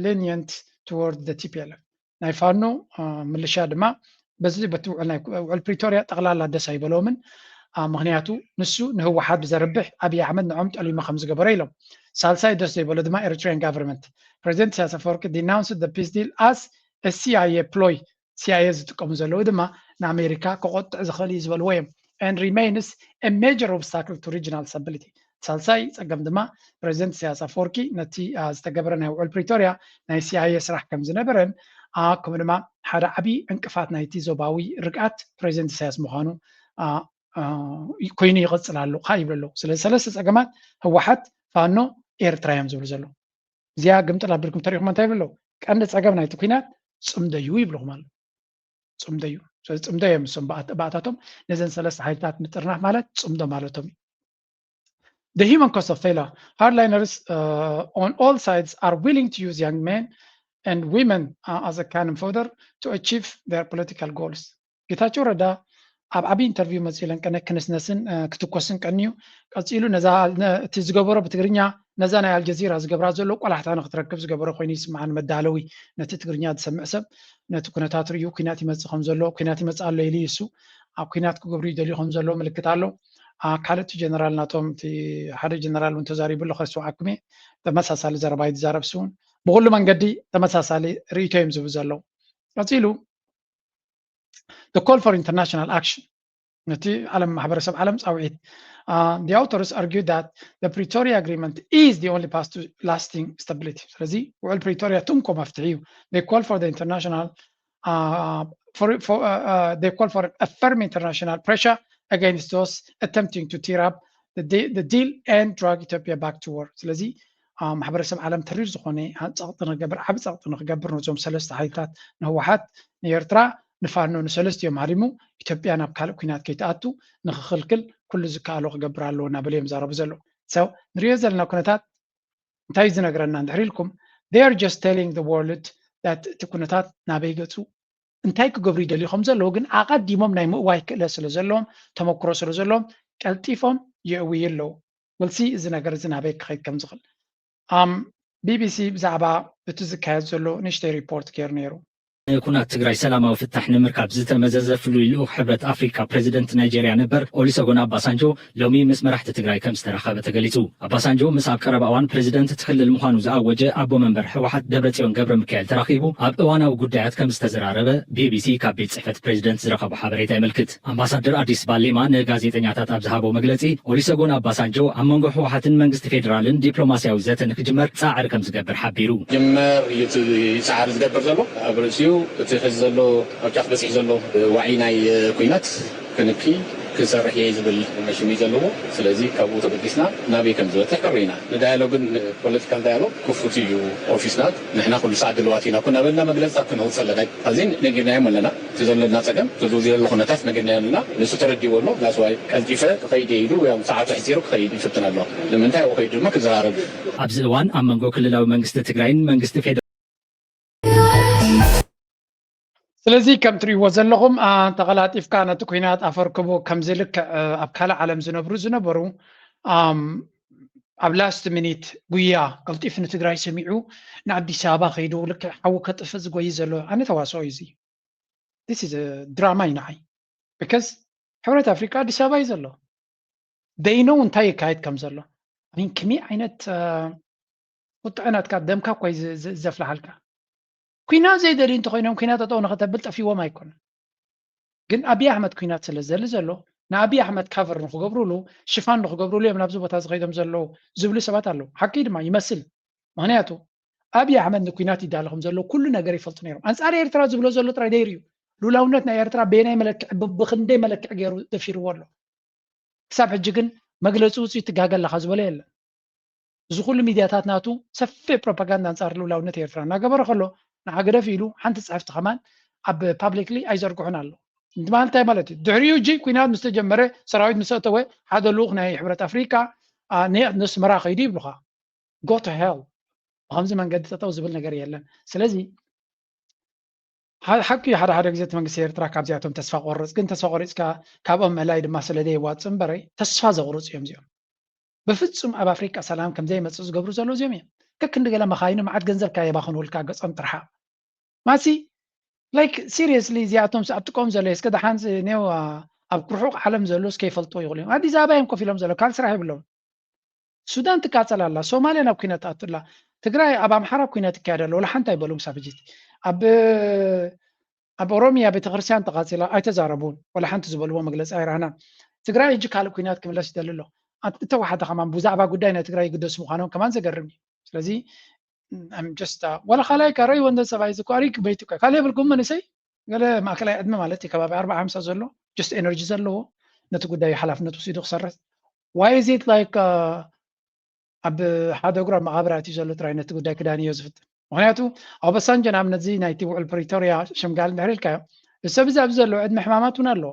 lenient toward the TPLF ናይ ፋኖ ሚሊሻ ድማ በዚ በትውዕል ናይ ውዕል ፕሪቶሪያ ጠቕላላ ደስ ኣይበሎምን ምክንያቱ ንሱ ንህወሓት ብዘርብሕ ኣብይ ኣሕመድ ንዖም ጠሊሙ ከም ዝገበረ ኢሎም ሳልሳይ ደስ ዘይበሎ ድማ ኤሪትሪያን ጋቨርንመንት ፕሬዚደንት ኢሳያስ አፈወርቂ denounced the peace deal as a CIA ploy CIA ዝጥቀሙ ዘለዉ ድማ ንኣሜሪካ ክቆጥዕ ዝኽእል እዩ ዝበልዎ እዮም and remains a major obstacle to regional stability ሳልሳይ ፀገም ድማ ፕሬዚደንት ኢሳያስ አፈወርቂ ነቲ ዝተገበረ ናይ ውዕል ፕሪቶሪያ ናይ CIA ስራሕ ከም ዝነበረን ከምኡ ድማ ሓደ ዓብይ ዕንቅፋት ናይቲ ዞባዊ ርግኣት ፕሬዚደንት ኢሳያስ ምዃኑ ኮይኑ ይቕፅል ኣሎ ይብሉ ኣለዉ ስለዚ ሰለስተ ፀገማት ህወሓት ፋኖ ኤርትራ እዮም ዝብሉ ዘለዉ እዚኣ ግምጥል ኣቢልኩም ተሪኢኹም እንታይ ይብሉ ቀንዲ ፀገም ናይቲ ኩናት ፅምደዩ ይብልኹም ኣሎ ፅምደዩ ስለዚ ፅምደ እዮም ንሶም ባእታቶም ነዘን ሰለስተ ሓይልታት ምጥርናፍ ማለት ፅምዶ ማለቶም እዩ The human cost of failure. Hardliners on all sides are willing to use young men and women as a cannon fodder to achieve their political goals. ጌታቸው ረዳ ኣብ ዓብይ ኢንተርቪው መፂለን ከነክንስነስን ክትኮስን ቀኒዩ ቀፂሉ ነዛ እቲ ዝገበሮ ብትግርኛ ነዛ ናይ አልጀዚራ ዝገብራ ዘሎ ቆላሕታ ንክትረክብ ዝገበሮ ኮይኑ ይስማዓን መዳለዊ ነቲ ትግርኛ ዝሰምዕ ሰብ ነቲ ኩነታት ርዩ ኩናት ይመፅእ ከም ዘሎ ኩናት ይመፅእ ኣሎ ኢሉ እሱ ኣብ ኩናት ክገብሩ ይደልዩ ከም ዘሎ ምልክት ኣሎ ካልኦት ጀነራል ናቶም እቲ ሓደ ጀነራል እውን ተዛሪቡሉ ከስዋዓኩም እየ ተመሳሳሊ ዘረባ ይዛረብ እሱ ብኩሉ መንገዲ ተመሳሳሊ ርእይቶ እዮም ዝህቡ ዘለዉ ቀፂሉ the call for international action ነቲ ዓለም ማሕበረሰብ ዓለም ፃውዒት the authors argue that the Pretoria agreement is the only path to lasting stability ስለዚ ውዕል ፕሪቶሪያ ትምኮ መፍትሒ እዩ they call for the international they call for a firm international pressure against those attempting to tear up the deal and drag Ethiopia back to war ስለዚ ማሕበረሰብ ዓለም ተሪር ዝኾነ ፀቕጢ ንገብር ዓብ ፀቕጢ ንክገብር ነዞም ሰለስተ ሓይልታት ንህወሓት ንኤርትራ ንፋኖ ንሰለስቲዮም ሃሪሙ ኢትዮጵያ ናብ ካልእ ኩናት ከይተኣቱ ንክኽልክል ኩሉ ዝከኣሎ ክገብር ኣለዎ እናበለ እዮም ዛረቡ ዘሎ ሰው ንሪኦ ዘለና ኩነታት እንታይ ዝነግረና እንድሕር ኢልኩም they are just telling the world that እቲ ኩነታት ናበይ ገፁ እንታይ ክገብሩ ይደልዩ ከም ዘለዉ ግን ኣቐዲሞም ናይ ምእዋይ ክእለት ስለ ዘለዎም ተመክሮ ስለ ዘለዎም ቀልጢፎም የእውዩ ኣለዉ ወልሲ እዚ ነገር እዚ ናበይ ክኸይድ ከም ዝኽእል ቢቢሲ ብዛዕባ እቲ ዝካየድ ዘሎ ንእሽተይ ሪፖርት ገይሩ ነይሩ ኩናት ትግራይ ሰላማዊ ፍታሕ ንምርካብ ዝተመዘዘ ፍሉይ ልኡኽ ሕብረት ኣፍሪካ ፕሬዚደንት ናይጀርያ ነበር ኦሉሴጉን ኣባሳንጆ ሎሚ ምስ መራሕቲ ትግራይ ከም ዝተረኸበ ተገሊጹ ኣባሳንጆ ምስ ኣብ ቀረባ እዋን ፕሬዚደንት ትኽልል ምዃኑ ዝኣወጀ ኣቦ መንበር ሕወሓት ደብረጽዮን ገብረ ሚካኤል ተራኺቡ ኣብ እዋናዊ ጉዳያት ከም ዝተዘራረበ ቢቢሲ ካብ ቤት ጽሕፈት ፕሬዚደንት ዝረኸቦ ሓበሬታ ይምልክት ኣምባሳደር ኣዲስ ባሌማ ንጋዜጠኛታት ኣብ ዝሃቦ መግለጺ ኦሉሴጉን ኣባሳንጆ ኣብ መንጎ ሕወሓትን መንግስቲ ፌደራልን ዲፕሎማስያዊ ዘተ ንክጅመር ጻዕሪ ከም ዝገብር ሓቢሩ ጅመር ጻዕሪ ዝገብር ዘሎ ኣብ ርእሲኡ እቲ ሕዚ ዘሎ ኣብ ጫፍ በፂሕ ዘሎ ዋዒ ናይ ኩናት ክንኪ ክሰርሕ እየ ዝብል መሽሙ እዩ ዘለዎ ስለዚ ካብኡ ተበጊስና ናበይ ከም ዝበፅሕ ቀሪና ንዳያሎግን ፖለቲካል ዳያሎግ ክፉት እዩ ኦፊስናት ንሕና ኩሉ ሰዓት ድልዋት ኢና ኩና በልና መግለፂታት ክንውፅ ኣለና ኣብዚ ነጊርናዮም ኣለና እቲ ዘለና ፀገም ዘሎ ዘሎ ኩነታት ነጊርናዮ ኣለና ንሱ ተረዲዎ ኣሎ ናስዋይ ቀልጢፈ ክኸይድ ኢሉ ያው ሰዓቱ ሕፂሩ ክኸይድ ይፍትን ኣሎ ንምንታይ ኡ ከይድ ድማ ክዘራረብ ኣብዚ እዋን ኣብ መንጎ ክልላዊ መንግስቲ ትግራይን መንግስቲ ፌደራል ስለዚ ከም ትሪእዎ ዘለኹም ተቐላጢፍካ ነቲ ኩናት ኣፈርክቦ ከም ዝልክዕ ኣብ ካልእ ዓለም ዝነበሩ ኣብ ላስት ሚኒት ጉያ ቀልጢፍ ንትግራይ ሰሚዑ ንኣዲስ ኣበባ ከይዱ ልክዕ ሓዊ ከጥፍ ዝጎይ ዘሎ ኣነ ተዋስኦ እዩ እዚ ስ ድራማ እዩ ንዓይ ቢካዝ ሕብረት ኣፍሪካ ኣዲስ ኣበባ እዩ ዘሎ ደይኖ እንታይ ይካየድ ከም ዘሎ ከመይ ዓይነት ቁጥዕናትካ ደምካ ኮይ ዘፍላሓልካ ኩናት ዘይደልዩ እንተኮይኖም ኩናት ጠጠው ንኽተብል ጠፊዎም ኣይኮነን ግን ኣብዪ ኣሕመድ ኩናት ስለ ዘሊ ዘሎ ንኣብዪ ኣሕመድ ካቨር ንክገብሩሉ ሽፋን ንክገብሩሉ እዮም ናብዚ ቦታ ዝኸይዶም ዘለዉ ዝብሉ ሰባት ኣለዉ ሓቂ ድማ ይመስል ምክንያቱ ኣብዪ ኣሕመድ ንኩናት ይዳለኹም ዘሎ ኩሉ ነገር ይፈልጡ ነይሮም ኣንፃር ኤርትራ ዝብሎ ዘሎ ጥራይ ደይሩ እዩ ሉላውነት ናይ ኤርትራ ቤናይ መለክዕ ብክንደይ መለክዕ ገይሩ ደፊርዎ ኣሎ ክሳብ ሕጂ ግን መግለፂ ውፅኢት ትጋገለካ ዝበለ የለን እዚ ኩሉ ሚድያታት ናቱ ሰፊሕ ፕሮፓጋንዳ ኣንፃር ሉላውነት ኤርትራ እናገበረ ከሎ ንሓገደፍ ኢሉ ሓንቲ ፅሕፍቲ ከማን ኣብ ፓብሊክሊ ኣይዘርግሑን ኣሎ እንታይ ማለት እዩ ድሕሪኡ እጂ ኩናት ምስ ተጀመረ ሰራዊት ምስ ኣተወ ሓደ ልኡኽ ናይ ሕብረት ኣፍሪካ ንስመራ ከይዱ ይብሉካ ጎ ቱ ሄል ብከምዚ መንገዲ ጠጠው ዝብል ነገር የለን ስለዚ ሓቂ ሓደ ግዜ እቲ መንግስቲ ኤርትራ ካብዚኣቶም ተስፋ ቆርፅ ግን ተስፋ ቆሪፅካ ካብኦም መላይ ድማ ስለዘይዋፅእ እምበረ ተስፋ ዘቑርፁ እዮም እዚኦም ብፍፁም ኣብ ኣፍሪካ ሰላም ከምዘይመፅእ ዝገብሩ ዘሎ እዚኦም እዮም كك ندقل ما خاينه معد جنزل كاي باخن ولكا قصم ترحا ماسي لايك سيريسلي زياتهم سأبتكم زليس كده حانز نيو أب كروح عالم زلوس كيف الطو يقولون هذه زابهم كفيلم زلو كان سرح بلون السودان تكاتل الله سوماليا نبكينا تأتلا تقرأي أب أم حرب كينا تكادل ولا حنتا يبلون سافجيت أب أوروميا بتغرسيان تقاتلا أي تزاربون ولا حنت زبلوا مجلس أيرانا تقرأي يجي كالو كينات كملاش دللو أنت واحد كمان بوزعبا قدينا تقرأي قدوس مخانون كمان زقربني ስለዚህ I'm just ولا خلاي كاري وند سبايز كاريك بيتك خلي بالكم من سي قال ما كلاي ادمه مالتي كباب 4 5 زلو just energy زلو نتو ጉዳይ ሓላፍነቱ ሲዱ ክሰርሕ why is it like ኣብ ሓደ ግራ ማህበራት ዘሎ ትራይነት ጉዳይ ክዳን እዩ ዝፍት ምክንያቱ ኣብ ሳንጀና ኣብነዚ ናይቲ ውዕል ፕሪቶሪያ ሽምጋል ንሕሪልካ ሰብ ዛብ ዘሎ ዕድመ ሕማማቱን ኣሎ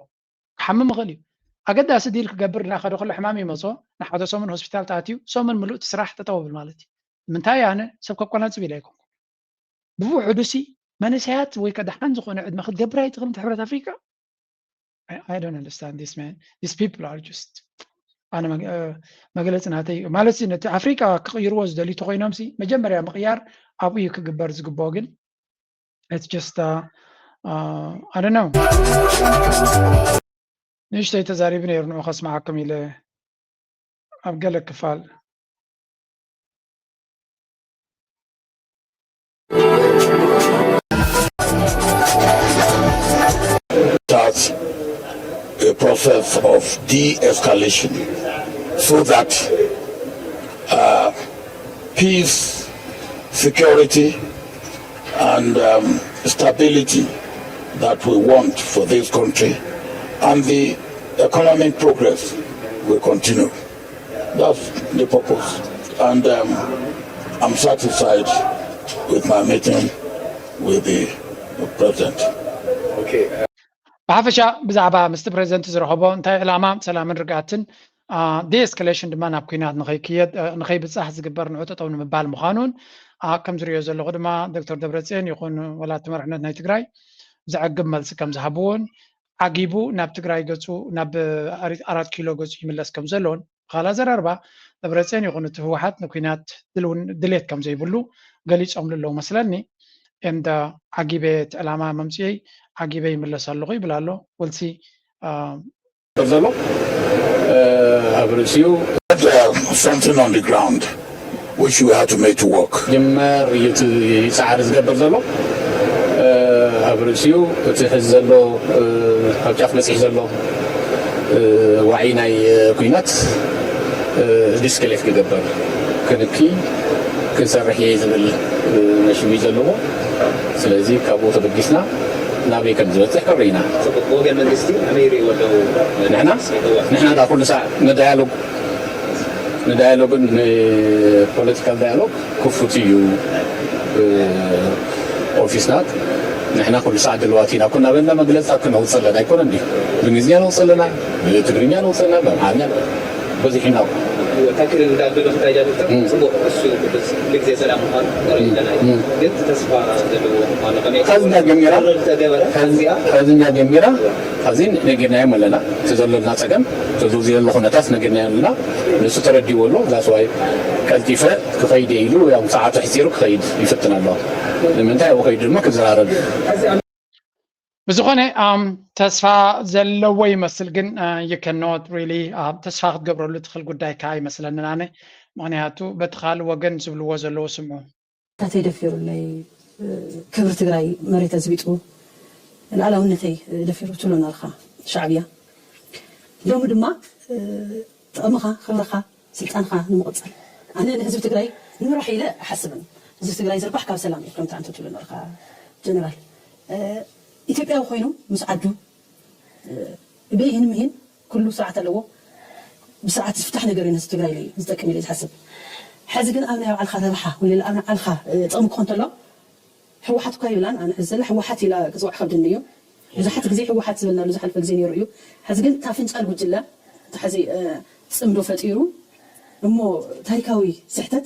ክሓምም ይኽእል እዩ ኣገዳሲ ዲል ክገብር ናኸደ ኩሉ ሕማም ይመጾ ንሓደ ሰሙን ሆስፒታል ተኣትዩ ሰሙን ምሉእ ስራሕ ተጠውብል ማለት እዩ ምንታይ ኣነ ሰብ ከቆናፅብ ኢለ ኣይኮንኩ ብውሕዱሲ መንእሰያት ወይ ከዳሓን ዝኾነ ዕድመ ክትገብር ኣይትኽእል ሕብረት ኣፍሪካ I don't understand this man these people are just ኣነ መግለፂ ናተይ ማለት ነቲ ኣፍሪካ ክቕይርዎ ዝደልዩ ተኮይኖም ሲ መጀመርያ ምቕያር ኣብኡ እዩ ክግበር ዝግብኦ ግን it's just I don't know ንእሽተይ ተዛሪብ ነይሩ ንዑ ከስማዓኩም ኢለ ኣብ ገለ ክፋል Start a process of de-escalation so that peace, security, and stability that we want for this country and the economic progress will continue. That's the purpose. And I'm satisfied with my meeting with the President. ብሓፈሻ ብዛዕባ ምስቲ ፕሬዚደንት ዝረኸቦ እንታይ ዕላማ ሰላምን ርግኣትን ዴስካሌሽን ድማ ናብ ኩናት ንኸይብፃሕ ዝግበር ንዑ ጠጠው ንምባል ምዃኑን ከም ዝሪኦ ዘለኹ ድማ ዶክተር ደብረፅዮን ይኹን ወላዲ መሪሕነት ናይ ትግራይ ዘዕግብ መልሲ ከም ዝሃብዎን ዓጊቡ ናብ ትግራይ ገፁ ናብ 4 ኪሎ ገፁ ይምለስ ከም ዘለዎን ካላ ዘረርባ ደብረፅዮን ይኹን እቲ ህወሓት ንኩናት ድሌት ከም ዘይብሉ ገሊፆም ኣለዉ መስለኒ እንደ ዓጊበ እቲ ዕላማ መምፅአይ ዓጊበ ይምለስ ኣለኹ ይብል ኣሎ ወልሲ ዘሎ ኣብ ርእሲኡ something on the ground which we have to make to work. ጅመር እዩ እቲ ፃዕሪ ዝገብር ዘሎ ኣብ ርእሲኡ እቲ ሕዚ ዘሎ ኣብ ጫፍ በፂሕ ዘሎ ዋዒ ናይ ኩናት ዲስክሌት ክገብር ክንኪ ክንሰርሕ እየ ዝብል መሽሚ ዘለዎ ስለዚ ካብኡ ተበጊስና ናበይ ከም ዝበፅሕ ቀሪና ወገን መንግስቲ ኣመይ ይሪእዎ ኣለዉ ንሕና ዳ ኩሉ ሰዕ ንዳያሎግን ፖለቲካል ዳያሎግ ክፉት እዩ ኦፊስናት ንሕና ኩሉ ሰዕ ድልዋት ኢና ኩና በልና መግለፅታት ክነውፅእ ኣለና ኣይኮነ እንዲ ብእንግሊዝኛ ነውፅእ ኣለና ብትግርኛ ነውፅእ ኣለና ብኣምሓርኛ በዚሕ ኢና ታክል እንዳበሎ ክታይዳ ዶክተር ፅቡቅ እሱ ግዜ ሰላም ምዃኑ ቀሪለና ግን ተስፋ ዘለዎ ምዃኑ ከዚኛ ጀሚራ ከዚኛ ጀሚራ ከዚ ነጊርናዮም ኣለና እቲ ዘለና ፀገም ተዘውዚ ዘሎ ኩነታት ነጊርናዮ ኣለና ንሱ ተረዲዎ ኣሎ ዛስዋይ ቀልጢፈ ክኸይድ ኢሉ ያው ሰዓቱ ሕፂሩ ክኸይድ ይፍትን ኣሎ ንምንታይ ኣብኡ ከይዱ ድማ ክዘራረብ ብዝኾነ ተስፋ ዘለዎ ይመስል ግን ይከኖት ሪሊ ተስፋ ክትገብረሉ ትኽእል ጉዳይ ከዓ ይመስለኒ ኣነ ምክንያቱ በቲ ካልእ ወገን ዝብልዎ ዘለዎ ስምዑ ታተይ ደፊሩለይ ክብሪ ትግራይ መሬት ኣዝቢጡ ንላዕላውነተይ ደፊሩ ትብሎና ኣለካ ሻዕብያ ሎሚ ድማ ጥቕምኻ ክብርኻ ስልጣንካ ንምቕፃል ኣነ ንህዝቢ ትግራይ ንምራሕ ኢለ ኣሓስብን ህዝቢ ትግራይ ዝርባሕ ካብ ሰላም እዩ ከምቲ ኣንተ ትብሎና ኣለካ ጀነራል ኢትዮጵያዊ ኮይኑ ምስ ዓዱ ብይህን ምሂን ኩሉ ስርዓት ኣለዎ ብስርዓት ዝፍታሕ ነገር እዩ ህዝቢ ትግራይ ዝጠቅም ኢለ ዝሓስብ ሕዚ ግን ኣብ ናይ ባዕልካ ረብሓ ወይ ኣብ ናይ ባዕልካ ጥቕሚ ክኾን ተሎ ሕወሓት እኳ ይብላን ኣነ ሕዚ ዘላ ሕወሓት ኢላ ክፅዋዕ ከብድኒ እዩ ብዙሓት ግዜ ሕወሓት ዝብልናሉ ዝሓልፈ ግዜ ነይሩ እዩ ሕዚ ግን እታ ፍንጫል ጉጅለ እቲ ሕዚ ፅምዶ ፈጢሩ እሞ ታሪካዊ ስሕተት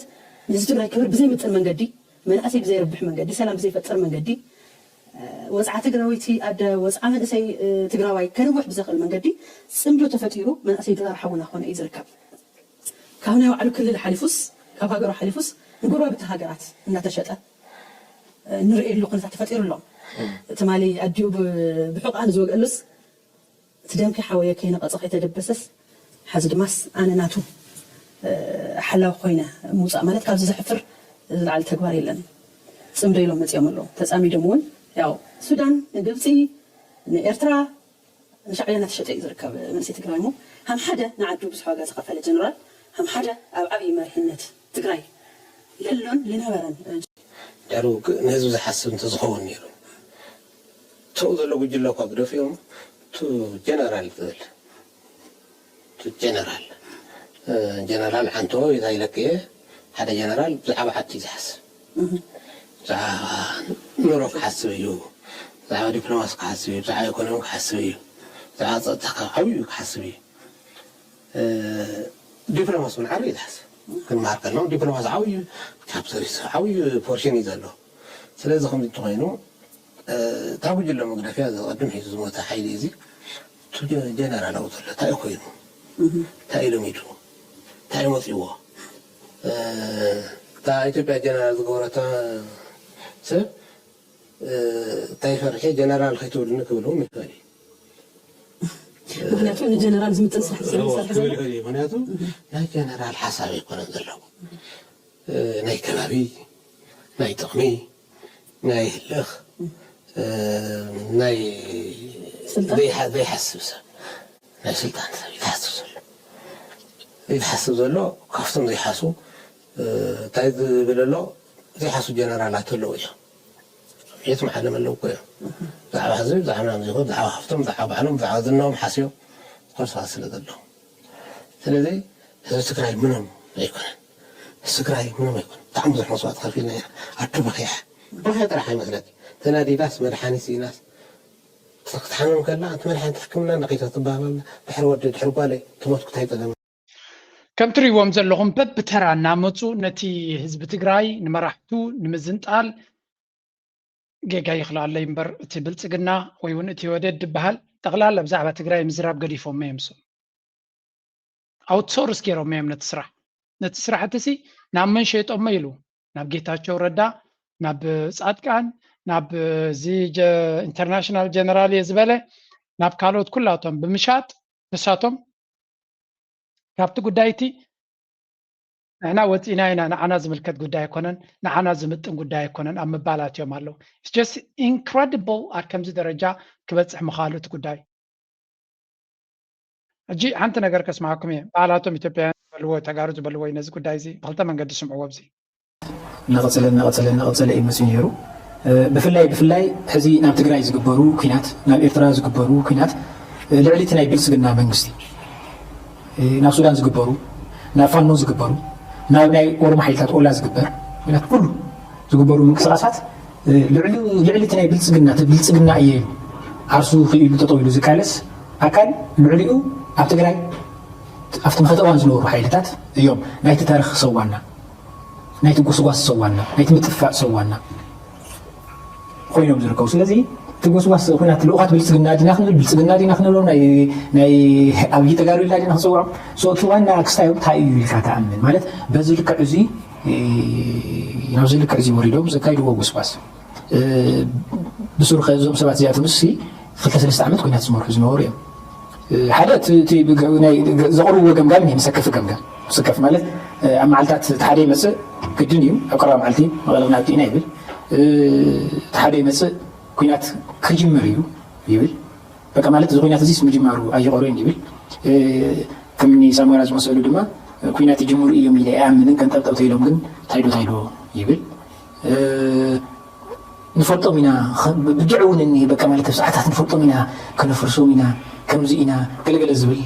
ንህዝቢ ትግራይ ክብር ብዘይምጥን መንገዲ መንእሰይ ብዘይርብሕ መንገዲ ሰላም ብዘይፈጥር መንገዲ ወፃዓ ትግራዊቲ ኣደ ወፃዓ መንእሰይ ትግራዋይ ከንውሕ ብዘኽእል መንገዲ ፅምዶ ተፈጢሩ መንእሰይ ተራርሓውና ኾነ እዩ ዝርከብ ካብ ናይ ባዕሉ ክልል ሓሊፉስ ካብ ሃገሩ ሓሊፉስ ንጎረቤት ሃገራት እናተሸጠ ንሪኤሉ ኩነታት ተፈጢሩ ኣሎ ትማሊ ኣዲኡ ብሕቋን ዝወግአሉስ እቲ ደምኪ ሓወየ ከይነቐፀ ከይተደበሰስ ሓዚ ድማስ ኣነ ናቱ ሓላዊ ኮይነ ምውፃእ ማለት ካብዚ ዘሕፍር ዝለዓለ ተግባር የለን ፅምዶ ኢሎም መፅኦም ኣለዉ ተፃሚዶም እውን ያው ሱዳን ንግብፂ ንኤርትራ ንሻዕብያ እናተሸጠ እዩ ዝርከብ መንእሰይ ትግራይ ሞ ሃም ሓደ ንዓዱ ብዙሕ ዋጋ ዝኸፈለ ጀነራል ሃም ሓደ ኣብ ዓብዪ መሪሕነት ትግራይ ለሎን ዝነበረን ዳሩ ንህዝቢ ዝሓስብ እንተዝኸውን ነይሩ ተው ዘሎ ጉጅለ እኳ ግደፊኦም ቱ ጀነራል ዝብል ቱ ጀነራል ሓንቶ ይታይለክየ ሓደ ጀነራል ብዛዕባ ዓዲ ዝሓስብ ብዛዕባ ኑሮ ክሓስብ እዩ ብዛዕባ ዲፕሎማሲ ክሓስብ እዩ ብዛዕባ ኢኮኖሚ ክሓስብ እዩ ብዛዕባ ፀጥታ ዓብዩ ክሓስብ እዩ ዲፕሎማሲ እውን ዓብዩ ዝሓስብ ክንመሃር ከለና ዲፕሎማሲ ዓብዩ ፖርሽን እዩ ዘሎ ስለዚ ከምዚ እንተኮይኑ እታ ጉጅለ መግደፍያ ዝቐድም ሒዙ ዝሞተ ሓይሊ እዚ ጀነራል ኣብኡ ዘሎ እንታይ እዩ ኮይኑ እንታይ ኢሎም ኢሉ እንታይ መፅዎ እታ ኢትዮጵያ ጀነራል ዝገበረታ ሰብ እንታይ ፈርሐ ጀነራል ከይትውልኒ ክብልዎም ይኽእል እዩ ምክንያቱ ንጀነራል ዝምጥን ስራሕ ዝሰርሕ ዘሎ ምክንያቱ ናይ ጀነራል ሓሳብ ኣይኮነን ዘለዎ ናይ ከባቢ ናይ ጥቕሚ ናይ ህልኽ ናይ ዘይሓስብ ሰብ ናይ ስልጣን ሰብ ይትሓስብ ዘሎ ካብቶም ዘይሓስቡ እንታይ ዝብል ኣሎ ዘይሓስቡ ጀነራላት ኣለዉ እዮም የት መሓለም ኣለዉ እኮ እዮም ብዛዕባ ህዝቢ ብዛዕባ ምናምን ዘይኮን ብዛዕባ ሃፍቶም ብዛዕባ ባዕሎም ብዛዕባ ዝናዎም ሓስዮም ዝኮርሰባት ስለ ዘለዎ ስለዚ ህዝቢ ትግራይ ምኖም ኣይኮነን ህዝቢ ትግራይ ምኖም ኣይኮነን ብጣዕሚ ብዙሕ መስዋዕቲ ከፊልና ኢና ኣዱ በኺያ ጥራሕ ኣይመስለኪ ተናዲዳስ መድሓኒት ኢናስ ክትحمم كلا أنت ملحن تحكمنا نقيتها تباهل بحر ود بحر بالي تموت كتاي تقدم كم تريوم زلهم بب ترى ناموتو نتي حزب تግራይ نمرحتو نمزنطال جاي يخلع الله ينبر تبلصقنا ወይ ውን እቲ ወደድ በሃል ጠቅላላ ብዛዕባ ትግራይ ምዝራብ ገዲፎም መምሱ አውትሶርስ ገይሮም ነቲ ስራሕ ተሲ ናብ መን ሸይጦም ኢሉ ናብ ጌታቸው ረዳ ናብ ጻድቃን ናብ ዚ ኢንተርናሽናል ጀነራል የዝበለ ናብ ካልኦት ኩላቶም ብምሻጥ ንሳቶም ካብቲ ጉዳይቲ أنا وطينا هنا نحن زملكت قداي كونن نحن زمتن قداي كونن أما بالات يوم الله it's just incredible أركمز درجة كبتح مخالط قداي أجي أنت نقدر كسمعكم إيه بالاتهم يتبعون بلوه تجارب بلوه ينزل قداي زي غلطة من قد سمعوا بزي نغتسل إيه مسنيرو بفلاي هذه نام تجراي زقبرو كينات نام إرتراز زقبرو كينات لعلتنا يبلس قلنا بنجستي نام سودان زقبرو نام فانو زقبرو ناي ورم حيلات أولا زقبر من كله زقبروا من كسرات لعلي تناي بلصقنا أيه عرسو في تطويل زكالس أكل لعليو أبتقراي أفتم خطوان زنور حيلات اليوم ناي تاريخ سوانا ناي تقصواس سوانا ناي تمتفاء سوانا خوينهم زركو سلازي تقصواس خوينات الأوقات بلصقنا دينا خنلو ناي أبي تقارو إلا دينا خصوام سو كوانا كستايو تايو يلكاتا أمن مالت بزلك عزي ينوزلك عزي وريدوم زكايدو وقصواس بسور خيزوم سبات زيادة مسي خلتا سلست عمد كوينات سمور حزن وريا حدا زغرو وقمقام مسكف قمقام مسكف مالت أما عالتات تحادي مسي كدنيو أقرأ معلتي مغلقنا بتينا يبل تحادي مسي كوينات كجمريو يبل بقى مالت زغوينات زيس مجمارو أي قرين يبل كمني ساموراز مسؤولو دما كوينات جمهوري يوم إلى آمن كان تبتأ تيلوم كن تايدو يبل نفرطو منا بجعون إني بقى مالت ساعات نفرطو منا كنفرسو منا كمزينا قلقل الزبل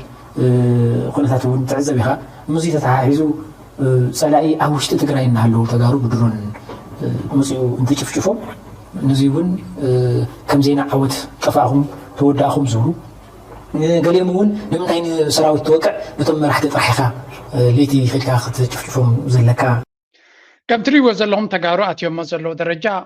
خلتاتون تعزبها مزيتا تعايزو سلاقي أوشت تقرأي نهلو تقارو بدرون مسيو انت شفشفو نزيون كم زينا عود كفاهم توداهم زورو قاليمون نمنعين سراوي توقع بتم راح تطرحها ليتي خلكا تشوفهم زلكا كم تري وزلهم تقارو اتيوم مزلو درجة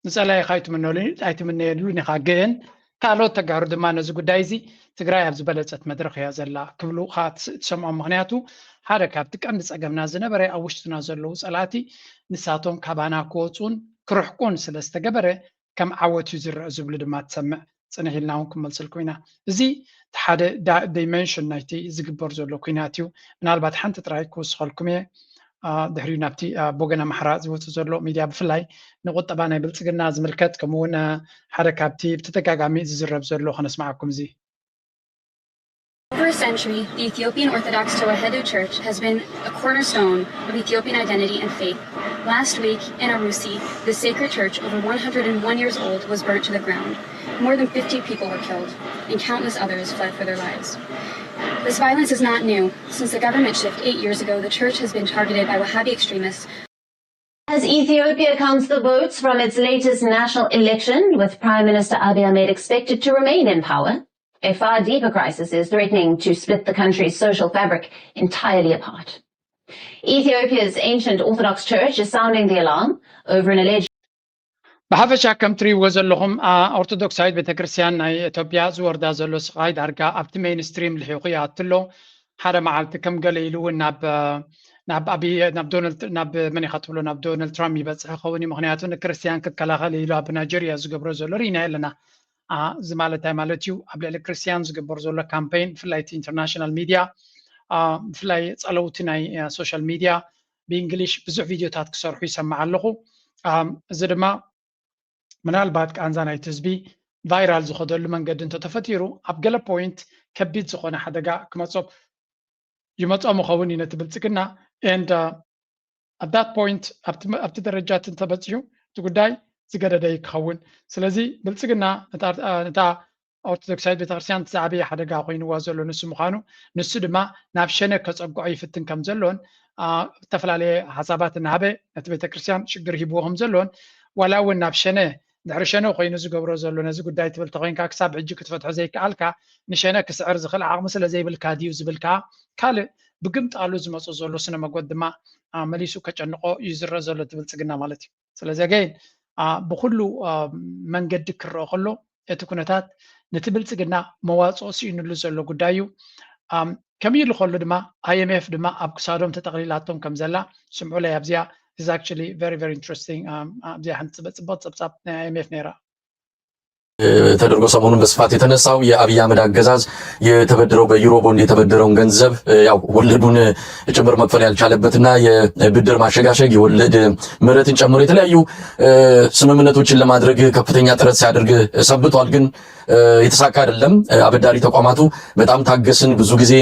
نسألها خايت منه لي ايت منه لوني خاجين قالوا تقارو دما نزو دايزي تقراي هبز بلصت مدرخ يا زلا كبلو خات تسمع مغنياتو حركات تقنص اجمنا زنبره اوشتنا زلو صلاتي نساتهم كبانا كوصون كرحكون سلستجبره كم عوت يزر زبل دما تسمع صنحيلناهم كملسل كوينا زي تحد دايمنشن نايتي زغبر زلو كويناتيو منالبات حنت تراي كوسخلكم دحري نابتي بوغنا محرا زوت زلو ميديا بفلاي نقطبانا بلصقنا زملكت كمون حركاتي بتتقاقامي زرب زلو خنسمعكم زي. For a century, the Ethiopian Orthodox Tewahedo Church has been a cornerstone of Ethiopian identity and faith. Last week, in Arusi, the sacred church, over 101 years old, was burnt to the ground. More than 50 people were killed, and countless others fled for their lives. This violence is not new. Since the government shift 8 years ago, the church has been targeted by Wahhabi extremists. As Ethiopia counts the votes from its latest national election, with Prime Minister Abiy Ahmed expected to remain in power, a far deeper crisis is threatening to split the country's social fabric entirely apart. Ethiopia's ancient Orthodox Church is sounding the alarm over an alleged بحفشا كم تري وزلهم أرثوذكس سايد بتكريستيان ناي إثيوبيا زور دا زلو سقايد أرجع أبت مين ستريم الحقيقة تلو حدا معلت كم قليلو ناب أبي ناب دونالد ناب مني خطولو ناب دونالد ترامب بس خواني مغنياتون كريستيان كتكلاخ ليلو بنيجيريا زقبر زلو رينا لنا زمالتها مالتيو قبل الكريستيان زقبر زلو كامبين في لايت انترناشونال ميديا في لايت صلوتنا سوشيال ميديا بإنجليش بزح فيديو تات كسرحو يسمع اللغو زدما منالبات كأنزان اي تزبي فايرال زخدلو من قد انتو تفتيرو أبقل بوينت كبيت زخونا حدقا كمتصوب يمتصو مخوني نتبلتكنا and at that point أبت درجات انتبتيو تقول داي زقادة داي كخون سلازي بلتكنا نتا أرثوذكس سايد بتغرسيان تزعبي حدقا خوين وازلو نسو مخانو نسو دما نافشنة كتصبقو عي فتن كم زلون تفل عليه حسابات النهبة نتبت كريستيان شقر هيبوهم زلون ولو نافشنة ድሕሪ ኮይኑ ዝገብሮ ዘሎ ነዚ ጉዳይ ትብል ተኮይንካ ክሳብ ሕጂ ክትፈትሖ ዘይከኣልካ ንሸነ ክስዕር ዝኽእል ዓቕሚ ስለ ዘይብልካ ድዩ ዝብልካ ካልእ ብግምጣሉ ዝመፁ ዘሎ ስነ መጎድ ድማ መሊሱ ከጨንቆ እዩ ዝረአ ዘሎ ትብልፅግና ማለት እዩ ስለዚ ገይን ብኩሉ መንገዲ ክረአ ከሎ እቲ ኩነታት ነቲ ብልፅግና መዋፅኦ ሲኢንሉ ዘሎ ጉዳይ እዩ ከመይ ኢሉ ከሎ ድማ IMF ድማ ኣብ ክሳዶም ተጠቕሊላቶም ከም ዘላ ስምዑ ላይ ኣብዚያ is actually very very interesting ኣብዚያ ሓንቲ ፅብፅበት ፀብፃብ ናይ IMF ነይራ ተደርጎ ሰሞኑን በስፋት የተነሳው የአብይ አህመድ አገዛዝ የተበደረው በዩሮ ቦንድ የተበደረውን ገንዘብ ያው ወለዱን ጭምር መክፈል ያልቻለበትና የብድር ማሸጋሸግ የወለድ ምህረትን ጨምሮ የተለያዩ ስምምነቶችን ለማድረግ ከፍተኛ ጥረት ሲያደርግ ሰንብቷል። ግን የተሳካ አይደለም። አበዳሪ ተቋማቱ በጣም ታገስን፣ ብዙ ጊዜ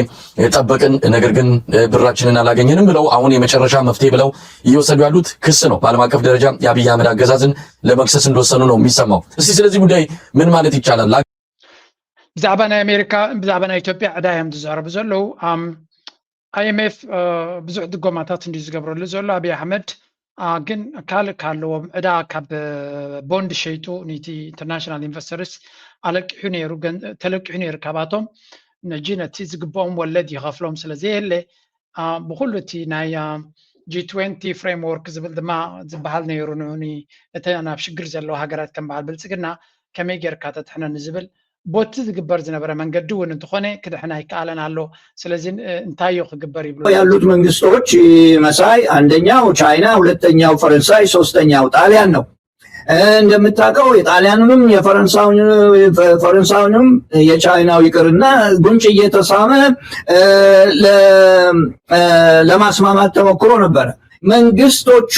ጠበቅን፣ ነገር ግን ብራችንን አላገኘንም ብለው አሁን የመጨረሻ መፍትሄ ብለው እየወሰዱ ያሉት ክስ ነው። በዓለም አቀፍ ደረጃ የአብይ አህመድ አገዛዝን ለመክሰስ እንደወሰኑ ነው የሚሰማው። እስቲ ስለዚህ ጉዳይ ምን ማለት ይቻላል? ብዛዕባ ናይ አሜሪካ ብዛዕባ ናይ ኢትዮጵያ ዕዳ እዮም ዝዛረቡ ዘለው IMF ብዙሕ ድጎማታት እንዲ ዝገብረሉ ዘሎ አብይ አህመድ ግን ካልእ ካለዎም ዕዳ ካብ ቦንድ ሸይጡ ነቲ ኢንተርናሽናል ኢንቨስተርስ ተለቂሑ ነይሩ ካባቶም ነጂ ነቲ ዝግብኦም ወለድ ይኸፍሎም ስለዘየለ ብኩሉ እቲ ናይ G20 ፍሬምወርክ ዝብል ድማ ዝበሃል ነይሩ ንዑኒ እቲ ናብ ሽግር ዘለዎ ሃገራት ከም በዓል ብልፅግና ከመይ ጌርካ ተትሕነኒ ዝብል ቦቲ ዝግበር ዝነበረ መንገዲ እውን እንትኾነ ክድሕና ይከኣለን ኣሎ። ስለዚ እንታይ ክግበር ይብሉ ያሉት መንግስቶች መሳይ አንደኛው ቻይና፣ ሁለተኛው ፈረንሳይ፣ ሶስተኛው ጣሊያን ነው። እንደምታውቀው የጣሊያኑንም የፈረንሳዩንም የቻይናው ይቅርና ጉንጭ እየተሳመ ለማስማማት ተሞክሮ ነበረ። መንግስቶቹ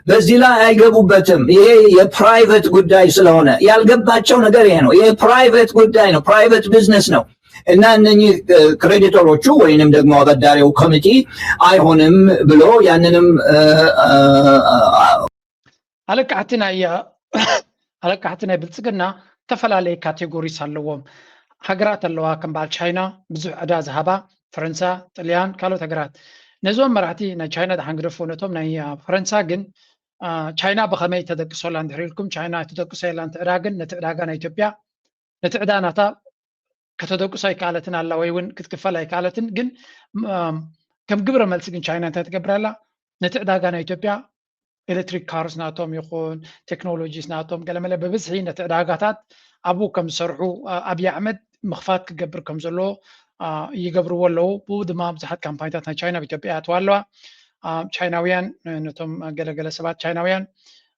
በዚህ ላይ አይገቡበትም። ይሄ የፕራይቬት ጉዳይ ስለሆነ ያልገባቸው ነገር ይሄ ነው። ይሄ ፕራይቬት ጉዳይ ነው፣ ፕራይቬት ቢዝነስ ነው እና እነኚህ ክሬዲተሮቹ ወይንም ደግሞ አበዳሪው ኮሚቴ አይሆንም ብሎ ያንንም አለቃሕቲ ናይ ብልፅግና ተፈላለየ ካቴጎሪስ ኣለዎም። ሃገራት ኣለዋ ከም በዓል ቻይና ብዙሕ ዕዳ ዝሃባ፣ ፈረንሳ፣ ጣልያን ካልኦት ሃገራት ነዞም መራሕቲ ናይ ቻይና ድሓንግደፎ ነቶም ናይ ፈረንሳ ግን ቻይና ብኸመይ ተደቅሶላ እንድሕር ኢልኩም ቻይና ተደቅሶ የላንቲ ዕዳ ግን ነቲ ዕዳጋ ናይ ኢትዮጵያ ነቲ ዕዳ ናታ ከተደቅሶ ኣይከኣለትን ኣላ ወይ እውን ክትክፈል ኣይከኣለትን ግን ከም ግብረ መልሲ ግን ቻይና እንታይ ትገብራላ ነቲ ዕዳጋ ናይ ኢትዮጵያ ኤሌክትሪክ ካርስ ናቶም ይኹን ቴክኖሎጂስ ናቶም ገለመለ ብብዝሒ ነቲ ዕዳጋታት ኣብኡ ከም ዝሰርሑ አብይ አሕመድ ምኽፋት ክገብር ከም ዘሎ ይገብርዎ ኣለዉ። ብኡ ድማ ብዙሓት ካምፓኒታት ናይ ቻይና ብኢትዮጵያ ኣትዋ ኣለዋ። ቻይናውያን ነቶም ገለገለ ሰባት ቻይናውያን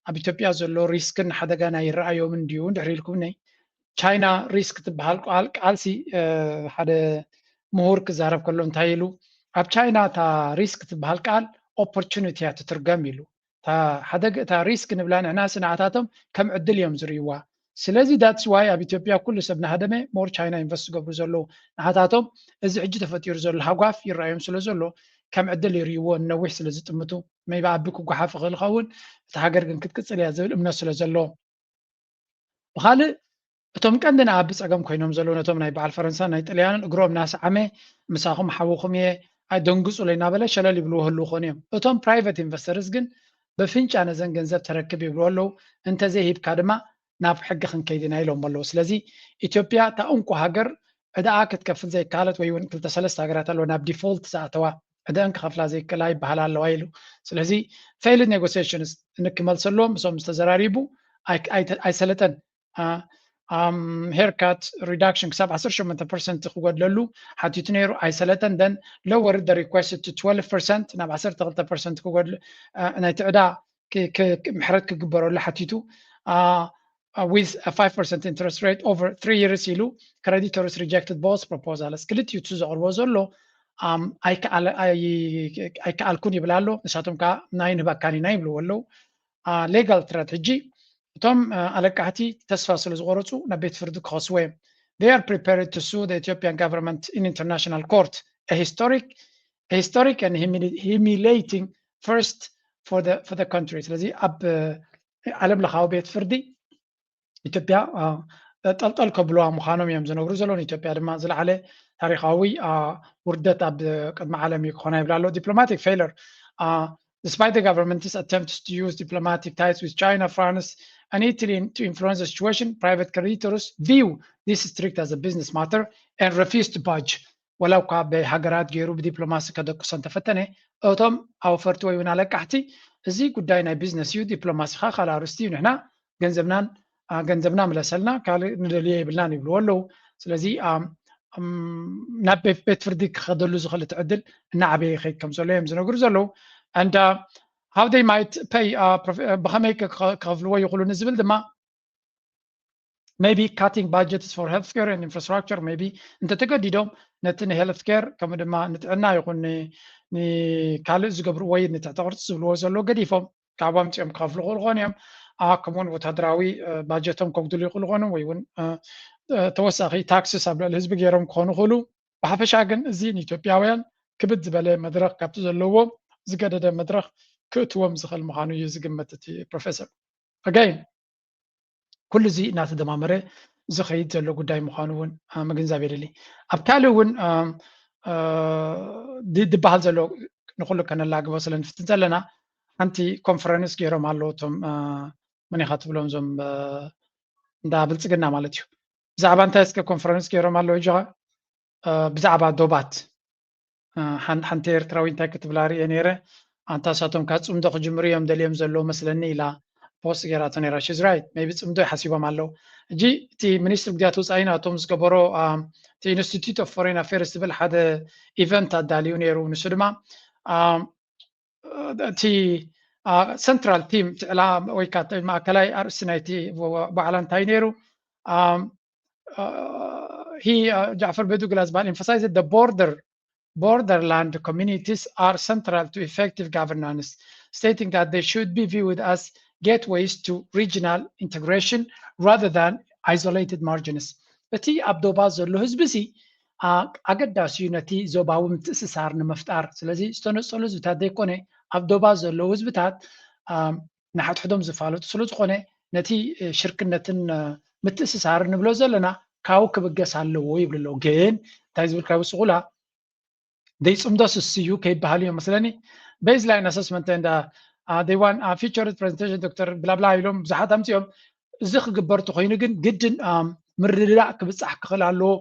ኣብ ኢትዮጵያ ዘሎ ሪስክን ሓደጋና ይረኣዮምን ድዩ እንድሕር ኢልኩም ነይ ቻይና ሪስክ ትበሃል ቃልሲ ሓደ ምሁር ክዛረብ ከሎ እንታይ ኢሉ ኣብ ቻይና እታ ሪስክ ትበሃል ቃል ኦፖርቹኒቲ እያ ትትርገም ኢሉ እታ ሪስክ ንብላ ንሕና ስንዓታቶም ከም ዕድል እዮም ዝርእይዋ። ስለዚ ዳትስ ዋይ ኣብ ኢትዮጵያ ኩሉ ሰብ ናሃደመ ሞር ቻይና ኢንቨስት ዝገብሩ ዘለዉ ንሓታቶም እዚ ሕጂ ተፈጢሩ ዘሎ ሃጓፍ ይረኣዮም ስለ ዘሎ ከም ዕድል ይርእይዎ ነዊሕ ስለ ዝጥምቱ መይ ብዓቢ ክጓሓፍ ይኽእል ይኸውን እቲ ሃገር ግን ክትቅፅል እያ ዝብል እምነት ስለ ዘሎ ብካልእ እቶም ቀንዲ ንኣቢ ፀገም ኮይኖም ዘለዉ ነቶም ናይ በዓል ፈረንሳ ናይ ጣልያንን እግሮም ናስዓመ ምሳኹም ሓዊኹም እየ ኣይደንግፁ ለይናበለ ሸለል ይብልዎ ህልው ኮኑ እዮም። እቶም ፕራይቬት ኢንቨስተርስ ግን በፍንጫ ነዘን ገንዘብ ተረክብ ይብሉ ኣለዉ እንተዘይሂብካ ድማ ናብ ሕጊ ክንከይድና ኢሎም ኣለዉ። ስለዚ ኢትዮጵያ እታ እንቁ ሃገር ዕዳኣ ክትከፍል ዘይከኣለት ወይ እውን 2-3 ሃገራት ኣለዋ ናብ ዲፎልት ዝኣተዋ ዕዳአን ክኸፍላ ዘይከኣላ ይበሃል ኣለዋ ኢሉ ስለዚ ፌይልድ ኔጎሲዬሽንስ ንክመልሰሎም እሶም ዝተዘራሪቡ ኣይሰለጠን ሄርካት ሪዳክሽን ክሳብ 18% ክጎድለሉ ሓቲቱ ነይሩ ኣይሰለጠን ደን lower the request to 12% ናብ 12% ክጎድል ናይቲ ዕዳ ምሕረት ክግበረሉ ሓቲቱ with a 5% interest rate over 3 years ኢሉ creditors rejected both proposals ክልቲኡ ዘቕርቦ ዘሎ ኣይከኣልኩን ይብል ኣሎ ንሳቶም ከዓ ናይ ንህባካን ኢና ይብልዎ ኣለዉ ሌጋል ትረት ሕጂ እቶም ኣለቃሕቲ ተስፋ ስለ ዝቆረፁ ናብ ቤት ፍርዲ ክኸስዎ እዮም they are prepared to sue the Ethiopian government in international court a historic and humiliating first for the country ስለዚ ኣብ ዓለም ለኻዊ ቤት ፍርዲ ኢትዮጵያ ጠልጠል ከብልዋ ምዃኖም እዮም ዝነግሩ ዘለውን ኢትዮጵያ ድማ ዝለዓለ ታሪኻዊ ውርደት ኣብ ቅድሚ ዓለም ክኾና ይብላ ኣሎ diplomatic failure despite the government's attempts to use diplomatic ties with China, France, and Italy to influence the situation. Private creditors view this strict as a business matter and refuse to budge. ولو كاب بهجرات جيرو بدبلوماسي كدك سنت فتنة أوتم أو فرتوي ونالا كحتي زي قداينا business يو دبلوماسي خلا رستي ونحنا جنزبنا ملسلنا قال ندليه بلنا يقولوا سلزي نبي بيت فرديك خدلو زخلة تعدل نعبي خي كم زلهم زنقول زلوا and how they might pay بخميك كفلوا يقولوا نزبل دما maybe cutting budgets for healthcare and infrastructure maybe انت تقديدهم نتني healthcare كم دما نتعنا يقول ني كالو زقبر ويد نتعتبر تزبلوا زلوا قديفهم كعبام تيم كفلوا الغنيم كمون وتدراوي باجتهم كقدلوا يقولوا غنم ويون توساخي تاكسس قبل الحزب غيرهم كونوا خلو بحفش عجن زين إثيوبياويان كبد زبالة مدرخ كابتو زلوه زقدد مدرخ كتوم زخل مخانو يزقمتتي بروفيسور again كل زي ناس دمامره زخيد زلو قداي مخانوون مجنزابي لي أبكالوون دي بحال زلو نقول لك أنا لاقي وصلنا فتنزلنا أنتي كونفرنس غيرهم علوتهم من يخاطب لهم زم دابل تسقنا مالتيو بزعبا أنت اسك كونفرنس كيرو مالو إجا بزعبا دوبات حنتير تراوين تا كتب لاري انيره أنت ساتهم كاتسوم دق جمهورية مدليم زلو مثلا إلى بوست غيرات نيرا she's right maybe تسوم حسيبا مالو جي تي منيستر بدياتو ساينا تومز كبرو تي انستيتيوت اوف فورين افيرز تبل حدا ايفنت داليو نيرو نسدما تي سنترال تيم لا ويكات ما كلاي ارسنايتي بعلان تاينيرو Jafar Bedu Glasban emphasized that the borderland communities are central to effective governance, stating that they should be viewed as gateways to regional integration rather than isolated margins. በቲ ኣብ ዶባ ዘሎ ህዝቢ ሲ ኣገዳሲ እዩ ነቲ ዞባዊ ምትእስሳር ንምፍጣር ስለዚ ዝተነፀሉ ህዝብታት ዘይኮነ ኣብ ዶባ ዘለዉ ህዝብታት ንሓድሕዶም ዝፋለጡ ስለዝኾነ ነቲ ሽርክነትን ምትእስሳር ንብሎ ዘለና ካው ክብገስ ኣለዎ ይብሉ ኣሎ ግን እንታይ ዝብል ካብ ስቑላ ደይፅምዶ ስስዩ ከይበሃል እዮም መስለኒ baseline assessment and they want a featured presentation Dr. ብላብላ ኢሎም ብዙሓት ኣምፅኦም እዚ ክግበር ተኮይኑ ግን ግድን ምርድዳእ ክብፃሕ ክኽእል ኣለዎ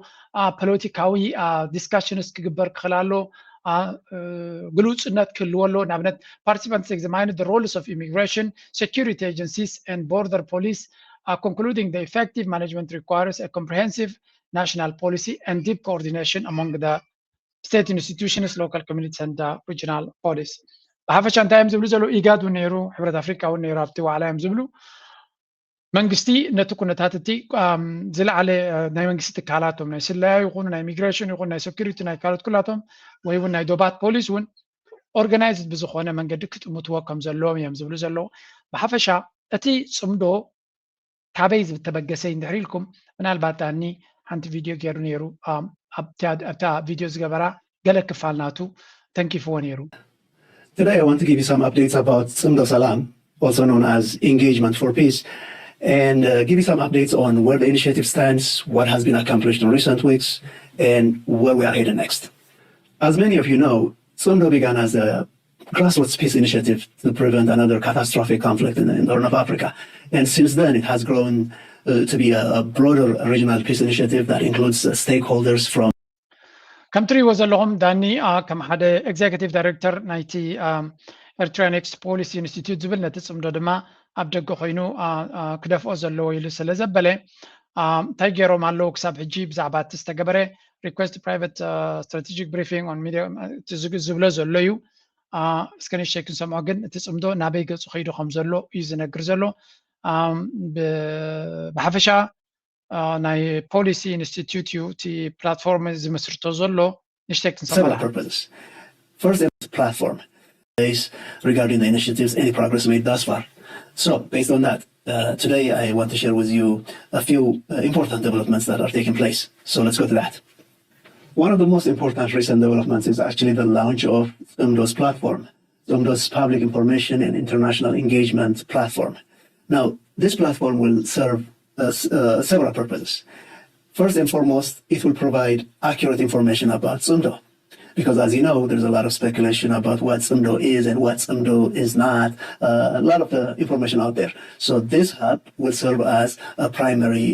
ፖለቲካዊ ዲስካሽንስ ክግበር ክኽእል ኣለዎ ግሉፅነት ክህልዎ ኣለዎ ንኣብነት participants examined the roles of immigration security agencies and border police concluding the effective management requires a comprehensive national policy and deep coordination among the state institutions, local communities, and regional bodies. بحفش أنت أيام زبلو زلو إيجاد ونيرو حبرة أفريقيا ونيرو أبتي وعلى أيام زبلو منجستي نتكون نتاتي زل على ناي منجستي كالاتهم ناي سلاي يقولون ناي ميجريشن يقولون ناي سكيورتي ناي كالات كلاتهم ويقولون ناي دوبات بوليس ون organized بزخونة من قد كت متوقم زلو أيام زبلو زلو بحفشة أتي صمدو تابيز بالتبقسين دحريلكم من الباتاني عند فيديو غير نيرو أبتا فيديوز قبرا قالك فعلناتو تنكي فوانيرو. Today I want to give you some updates about Tsumdo Salam, also known as Engagement for Peace, and give you some updates on where the initiative stands, what has been accomplished in recent weeks, and where we are headed next. As many of you know, Tsumdo began as a grassroots peace initiative to prevent another catastrophic conflict in the Horn of Africa. And since then, it has grown to be a broader regional peace initiative that includes stakeholders from Country was alone Dani كم حدا executive director نايتي Eritrea Next Policy Institute زبل نتسم دما أبدأ خينو كدف أزلو يلسل زبلة تاجروا مع لوك سب حجيب زعبات تستقبله request private strategic briefing on media زبلة زلوا سكان الشيخ سمعجن تسم دو نبي خيدو خمسلو يزن جرزلو بحفشة ناي policy institute يو تي platform زي مسرتو زلو نشتك several purposes. First, the platform is regarding the initiatives, any progress made thus far. So, based on that, today I want to share with you a few important developments that are taking place. So, let's go to that. One of the most important recent developments is actually the launch of Tsumdo's platform, Tsumdo's public information and international engagement platform. Now, this platform will serve several purposes. First and foremost, it will provide accurate information about Tsumdo. because as you know, there's a lot of speculation about what Tsimdo is and what Tsimdo is not, a lot of information out there. So this hub will serve as a primary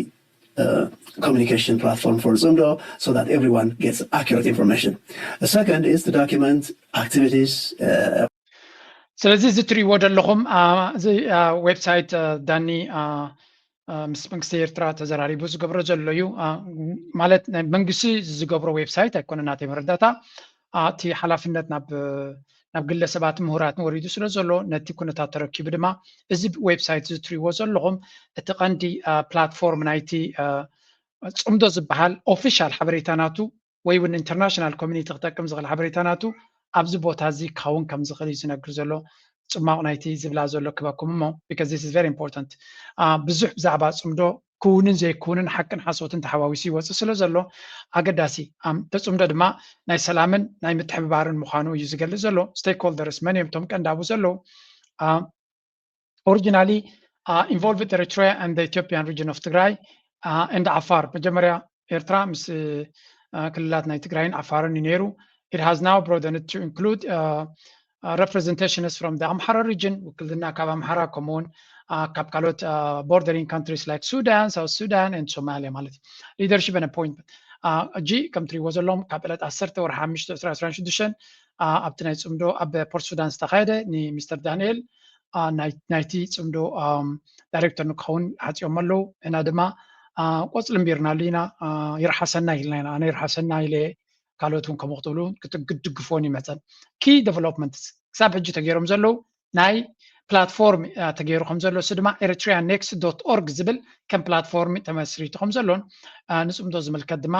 communication platform for Tsimdo so that everyone gets accurate information. The second is to document activities. ስለዚህ እዚ ትሪእዎ ዘለኹም እዚ ዌብሳይት ዳኒ ምስ መንግስቲ ኤርትራ ተዘራሪቡ ዝገብሮ ዘሎ እዩ ማለት ናይ መንግስቲ ዝገብሮ ዌብሳይት ኣይኮነ ናተይ መረዳእታ እቲ ሓላፍነት ናብ ግለሰባት ምሁራት ወሪዱ ስለ ዘሎ ነቲ ኩነታት ተረኪቡ ድማ እዚ ዌብሳይት ዝትሪእዎ ዘለኹም እቲ ቀንዲ ፕላትፎርም ናይቲ ፅምዶ ዝበሃል ኦፊሻል ሓበሬታናቱ ወይ እውን ኢንተርናሽናል ኮሚኒቲ ክጠቅም ዝኽእል ሓበሬታናቱ ኣብዚ ቦታ እዚ ካውን ከም ዝኽእል እዩ ዝነግር ዘሎ ፅማቕ ናይቲ ዝብላ ዘሎ ክበኩም እሞ because this is very important ብዙሕ ብዛዕባ ፅምዶ ክውንን ዘይክውንን ሓቅን ሓሶትን ተሓዋዊሱ ይወፅእ ስለ ዘሎ ኣገዳሲ ተፅምዶ ድማ ናይ ሰላምን ናይ ምትሕብባርን ምዃኑ እዩ ዝገልጽ ዘሎ stakeholders መን እቶም ቀንዳቡ ዘለዉ originally involved Eritrea and the Ethiopian region of Tigray and Afar መጀመርያ ኤርትራ ምስ ክልላት ናይ ትግራይን ዓፋርን እዩ ነይሩ It has now broadened to include representations from the Amhara region, Wukildina Kab Amhara Commune, Kapkalot bordering countries like Sudan, South Sudan, and Somalia. Leadership and appointment. G country was a long capital assert or Hamish transition up to night Sumdo Ab Port Sudan Stahede, ni Mr. Daniel, nighty Sumdo director Nukon at Yomalo, and Adama, what's Limbirnalina, Yerhasan Nailana, and Yerhasan Naile. ካልኦቱን ከምቕትሉ ክትግድግፎን ይመፀን ኪ ዴቨሎፕመንትስ ክሳብ ሕጂ ተገይሮም ዘለዉ ናይ ፕላትፎርም ተገይሩ ከም ዘሎ እሱ ድማ eritreanext.org ዝብል ከም ፕላትፎርም ተመስሪቱ ከም ዘሎን ንፅምዶ ዝምልከት ድማ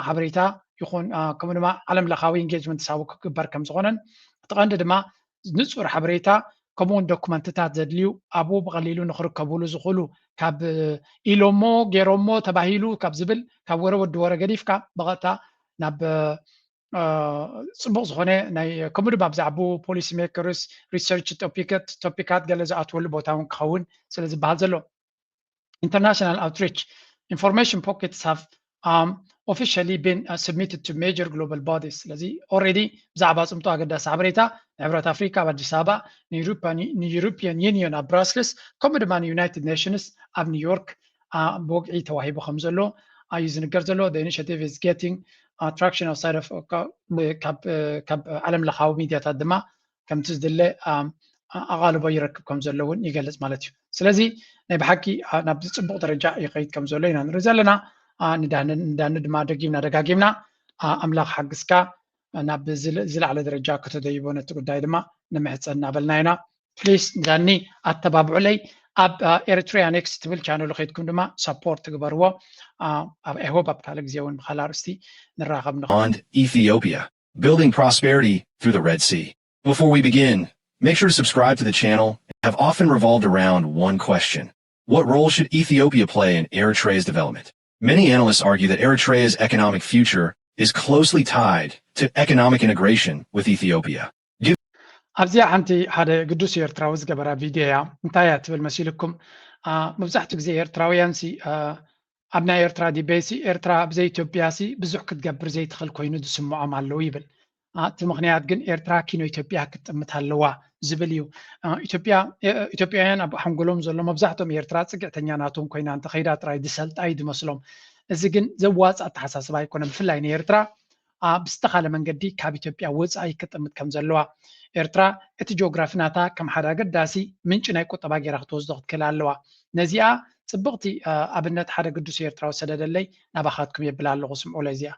ሓበሬታ ይኹን ከምኡ ድማ ዓለም ለኻዊ ኢንጌጅመንት ሳቡ ክግበር ከም ዝኾነን እቲ ቀንዲ ድማ ንፁር ሓበሬታ ከምኡውን ዶኩመንትታት ዘድልዩ ኣብኡ ብቐሊሉ ንኽርከብሉ ዝኽእሉ ካብ ኢሎሞ ገይሮሞ ተባሂሉ ካብ ዝብል ካብ ወረ ወዲ ወረ ገዲፍካ ብቐጥታ ናብ ጽቡቕ ዝኾነ ናይ ከምኡ ድማ ብዛዕባ ፖሊሲ ሜከርስ ሪሰርች ቶፒካት ገለ ዝኣትወሉ ቦታ እውን ክኸውን ስለ ዝበሃል ዘሎ international outreach information pockets have officially been submitted to major global bodies ስለዚ already ብዛዕባ ጽምቶ ኣገዳሲ ሓበሬታ ንሕብረት ኣፍሪካ ኣብ ኣዲስ ኣበባ ንዩሮፒያን ዩኒየን ኣብ ብራስልስ ከምኡ ድማ ንዩናይትድ ኔሽንስ ኣብ ኒውዮርክ ብወግዒ ተዋሂቡ ከም ዘሎ እዩ ዝንገር ዘሎ the initiative is getting traction outside of ካብ ዓለም ለኻዊ ሚድያታት ድማ ከምቲ ዝድለ ኣቓልቦ ይረክብ ከም ዘሎ እውን ይገልጽ ማለት እዩ ስለዚ ናይ ብሓቂ ናብ ዝፅቡቕ ደረጃ ይኸይድ ከም ዘሎ ኢና ንርኢ ዘለና ንዳኒ ድማ ደጊምና ደጋጊምና ኣምላኽ ሓግዝካ ናብ ዝለዓለ ደረጃ ከተደይቦ ነቲ ጉዳይ ድማ ንምሕፀን እናበልና ኢና ፕሊስ ዳኒ ኣተባብዑለይ ኣብ ኤሪትሪያ ኔክስት ትብል ቻነሉ ኸይድኩም ድማ ሰፖርት ትግበርዎ I hope ኣብ ካልእ ግዜ እውን ብካልእ ኣርእስቲ ንራኸብ On Ethiopia, building prosperity through the Red Sea. Before we begin, make sure to subscribe to the channel. Have often revolved around one question. What role should Ethiopia play in Eritrea's development? Many analysts argue that Eritrea's economic future is closely tied to economic integration with Ethiopia. ኣብዚ ሓንቲ ሓደ ቅዱስ ኤርትራዊ ዝገበራ ቪድዮ እያ እንታይ እያ ትብል መሲልኩም መብዛሕትኡ ግዜ ኤርትራውያን ኣብ ናይ ኤርትራ ዲቤሲ ኤርትራ ብዘይ ኢትዮጵያ ብዙሕ ክትገብር ዘይትኽእል ኮይኑ ዝስምዖም ኣለዉ ይብል እቲ ምክንያት ግን ኤርትራ ኪኖ ኢትዮጵያ ክትጥምት ኣለዋ ዝብል እዩ ኢትዮጵያውያን ኣብ ሓንጎሎም ዘሎ መብዛሕትኦም ኤርትራ ፅግዕተኛ ናቶም ኮይና እንተኸይዳ ጥራይ ዝሰልጣይ ዝመስሎም እዚ ግን ዘዋፅእ ኣተሓሳስባ ኣይኮነን ብፍላይ ንኤርትራ ብዝተኻለ መንገዲ ካብ ኢትዮጵያ ወፃኢ ክትጥምት ከም ዘለዋ ኤርትራ እቲ ጂኦግራፊ ናታ ከም ሓደ ኣገዳሲ ምንጭ ናይ ቁጠባ ጌራ ክትወስዶ ክትክእል ኣለዋ ነዚኣ ጽብቕቲ ኣብነት ሓደ ቅዱስ ኤርትራዊ ሰደደለይ ናባኻትኩም የብል ኣለኹ ስምዑ ለዚኣ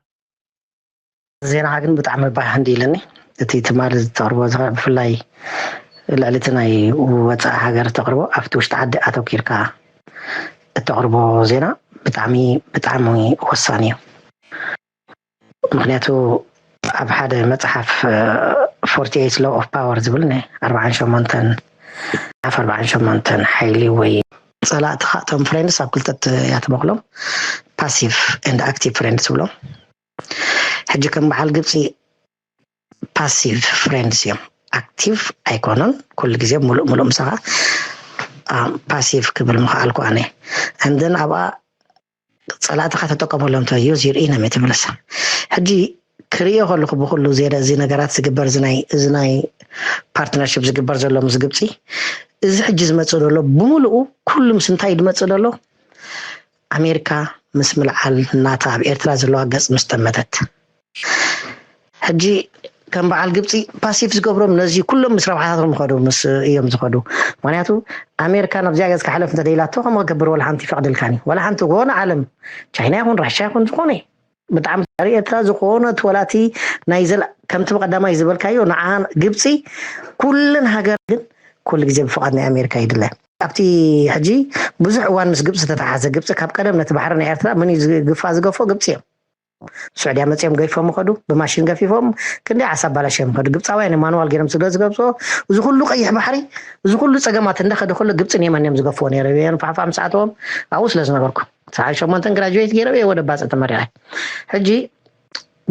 ዜና ግን ብጣዕሚ ባህ እንዲልኒ እቲ ትማል ዝተቕርቦ ብፍላይ ልዕሊ ናይ ወፃኢ ሃገር ተቕርቦ ኣብቲ ውሽጢ ዓዲ ኣተኪርካ እተቕርቦ ዜና ብጣዕሚ ወሳኒ እዩ ምክንያቱ ኣብ ሓደ መፅሓፍ 48 law of power ዝብል 48 ሓይሊ ወይ ጸላእቲ ኻቶም ፍሬንድስ ኣብ ክልተት ያተመቕሎም ፓሲቭ ኤንድ ኣክቲቭ ፍሬንድስ ብሎም ሕጂ ከም በዓል ግብፂ ፓሲቭ ፍሬንድስ እዮም ኣክቲቭ ኣይኮኑን ኩሉ ግዜ ሙሉእ ምሳኻ ፓሲቭ ክብል ምኽኣልኩ ኣነ እንደን ኣብኣ ጸላእትኻ ተጠቀመሎም ተዩዝ ይርኢና መትብለሳ ሕጂ ክሪኦ ከለኹ ብኩሉ ዜና እዚ ነገራት ዝግበር ዝናይ ፓርትነርሽፕ ዝግበር ዘሎ ምስ ግብፂ እዚ ሕጂ ዝመፅእ ዘሎ ብምሉኡ ኩሉ ምስ እንታይ ዝመፅእ ዘሎ ኣሜሪካ ምስ ምልዓል እናታ ኣብ ኤርትራ ዘለዋ ገፅ ምስ ጠመተት ሕጂ ከም በዓል ግብፂ ፓሲፍ ዝገብሮም ነዚ ኩሎም ምስ ረብሓታቶም ይኸዱ ምስ እዮም ዝኸዱ ምክንያቱ ኣሜሪካ ናብዚኣ ገፅ ክሓለፍ እንተደይላቶ ከም ክገብር ወላ ሓንቲ ይፈቅድልካኒ ወላ ሓንቲ ዝኾነ ዓለም ቻይና ይኹን ራሽያ ይኹን ዝኾነ ብጣዕሚ ኤርትራ ዝኾነት ወላቲ ናይ ዘላ ከምቲ ብቀዳማይ ዝበልካዮ ንዓ ግብፂ ኩልን ሃገር ግን ኩሉ ግዜ ብፍቃድ ናይ ኣሜሪካ ይድለ ኣብቲ ሕጂ ብዙሕ እዋን ምስ ግብፂ ተተሓዘ ግብፂ ካብ ቀደም ነቲ ባሕሪ ናይ ኤርትራ ምን ዝግፋ ዝገፎ ግብፂ እዮም سعودية متيم قيفهم مخدو بماشين قفيفهم كندي عصب بلا شيء مخدو قبت عوين مانوال جيرم سجاز قبصو وزخلو قيح بحري وزخلو سجمات ندخل دخل قبت نيم نيم زقفوني ربيان فعفام ساعتهم عاوز لازم أقولكم ساعة شو ما تنجراجويت جيربي وده باس التمرير حجي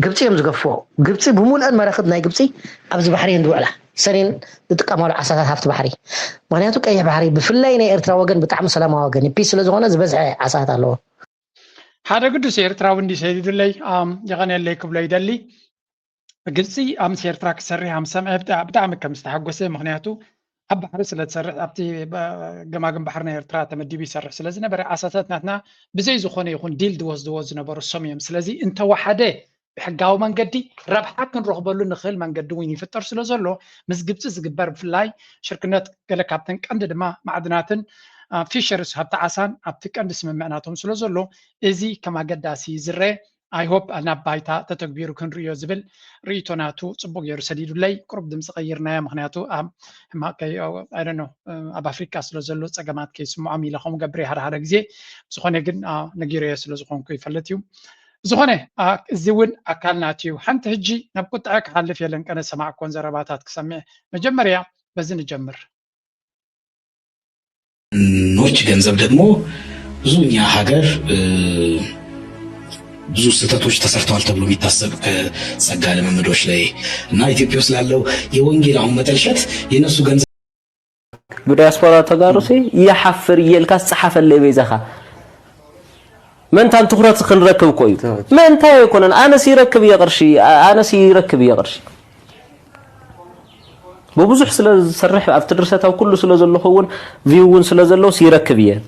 قبتي يوم زقفوا قبتي بمول أن ما أخذ ناي قبتي أبز بحري ندو على سرين تتكامل عصا هفت بحري معناته قيح بحري بفلاين إرترا وجن بتعمل سلام وجن بيس لزغنا زبز عصا تالو هذا قدس إيرترا وندي سيد لي يغني اللي قبل يدلي قلسي أمس إيرترا كسري هم سمع بتاعمل كمستحقوسه مخنياتو أب بحر سلة سرح أبتي جماعة بحرنا إيرترا تمدي بيسرح سلازنا برا أساساتنا بزي زخوني يكون ديل دوز نبر الصميم سلازي أنت وحده بحقاو من قدي ربحك نروح بلو نخيل من قدو ويني فتر سلازلو مسجبت زجبر في اللاي شركات قال كابتن عند ما معدناتن فيشرز هبت عسان أبتك عند اسم معناتهم سلازلو إزي كما قداسي زرّي I hope أنا بايتا تتكبيرو كن ريو زبل ريتوناتو صبوغ يرو سديدو لي قرب دمس غيرنا مخنياتو ما كي I don't know أب أفريقيا سلازلو تساقمات كي سمو عميلة خم قبري هر غزي زخوني جن نجيريا سلازخون كي فلتيو زخوني زيون أكلناتيو حنت هجي نبقى تعك حلف يلنك أنا سماع كون زرباتات كسمع مجمّر يا بزن نجمّر ኖች ገንዘብ ደግሞ ብዙ እኛ ሀገር ብዙ ስህተቶች ተሰርተዋል ተብሎ የሚታሰብ ከጸጋ ልምምዶች ላይ እና ኢትዮጵያ ውስጥ ላለው የወንጌል አሁን መጠልሸት የነሱ ገንዘብ ብዲያስፖራ ተጋሩሲ ይሐፍር ይልካስ ጸሐፈለ በይዘኻ መንታን ትኩረት ክንረክብ ቆዩ መንታ ይኮነን አነስ ይረክብ ይረክብ ይቅርሺ بوزح سلا سرح أفتر رسالة وكل سلا زلوا خون فيون سلا زلوا سيركب يه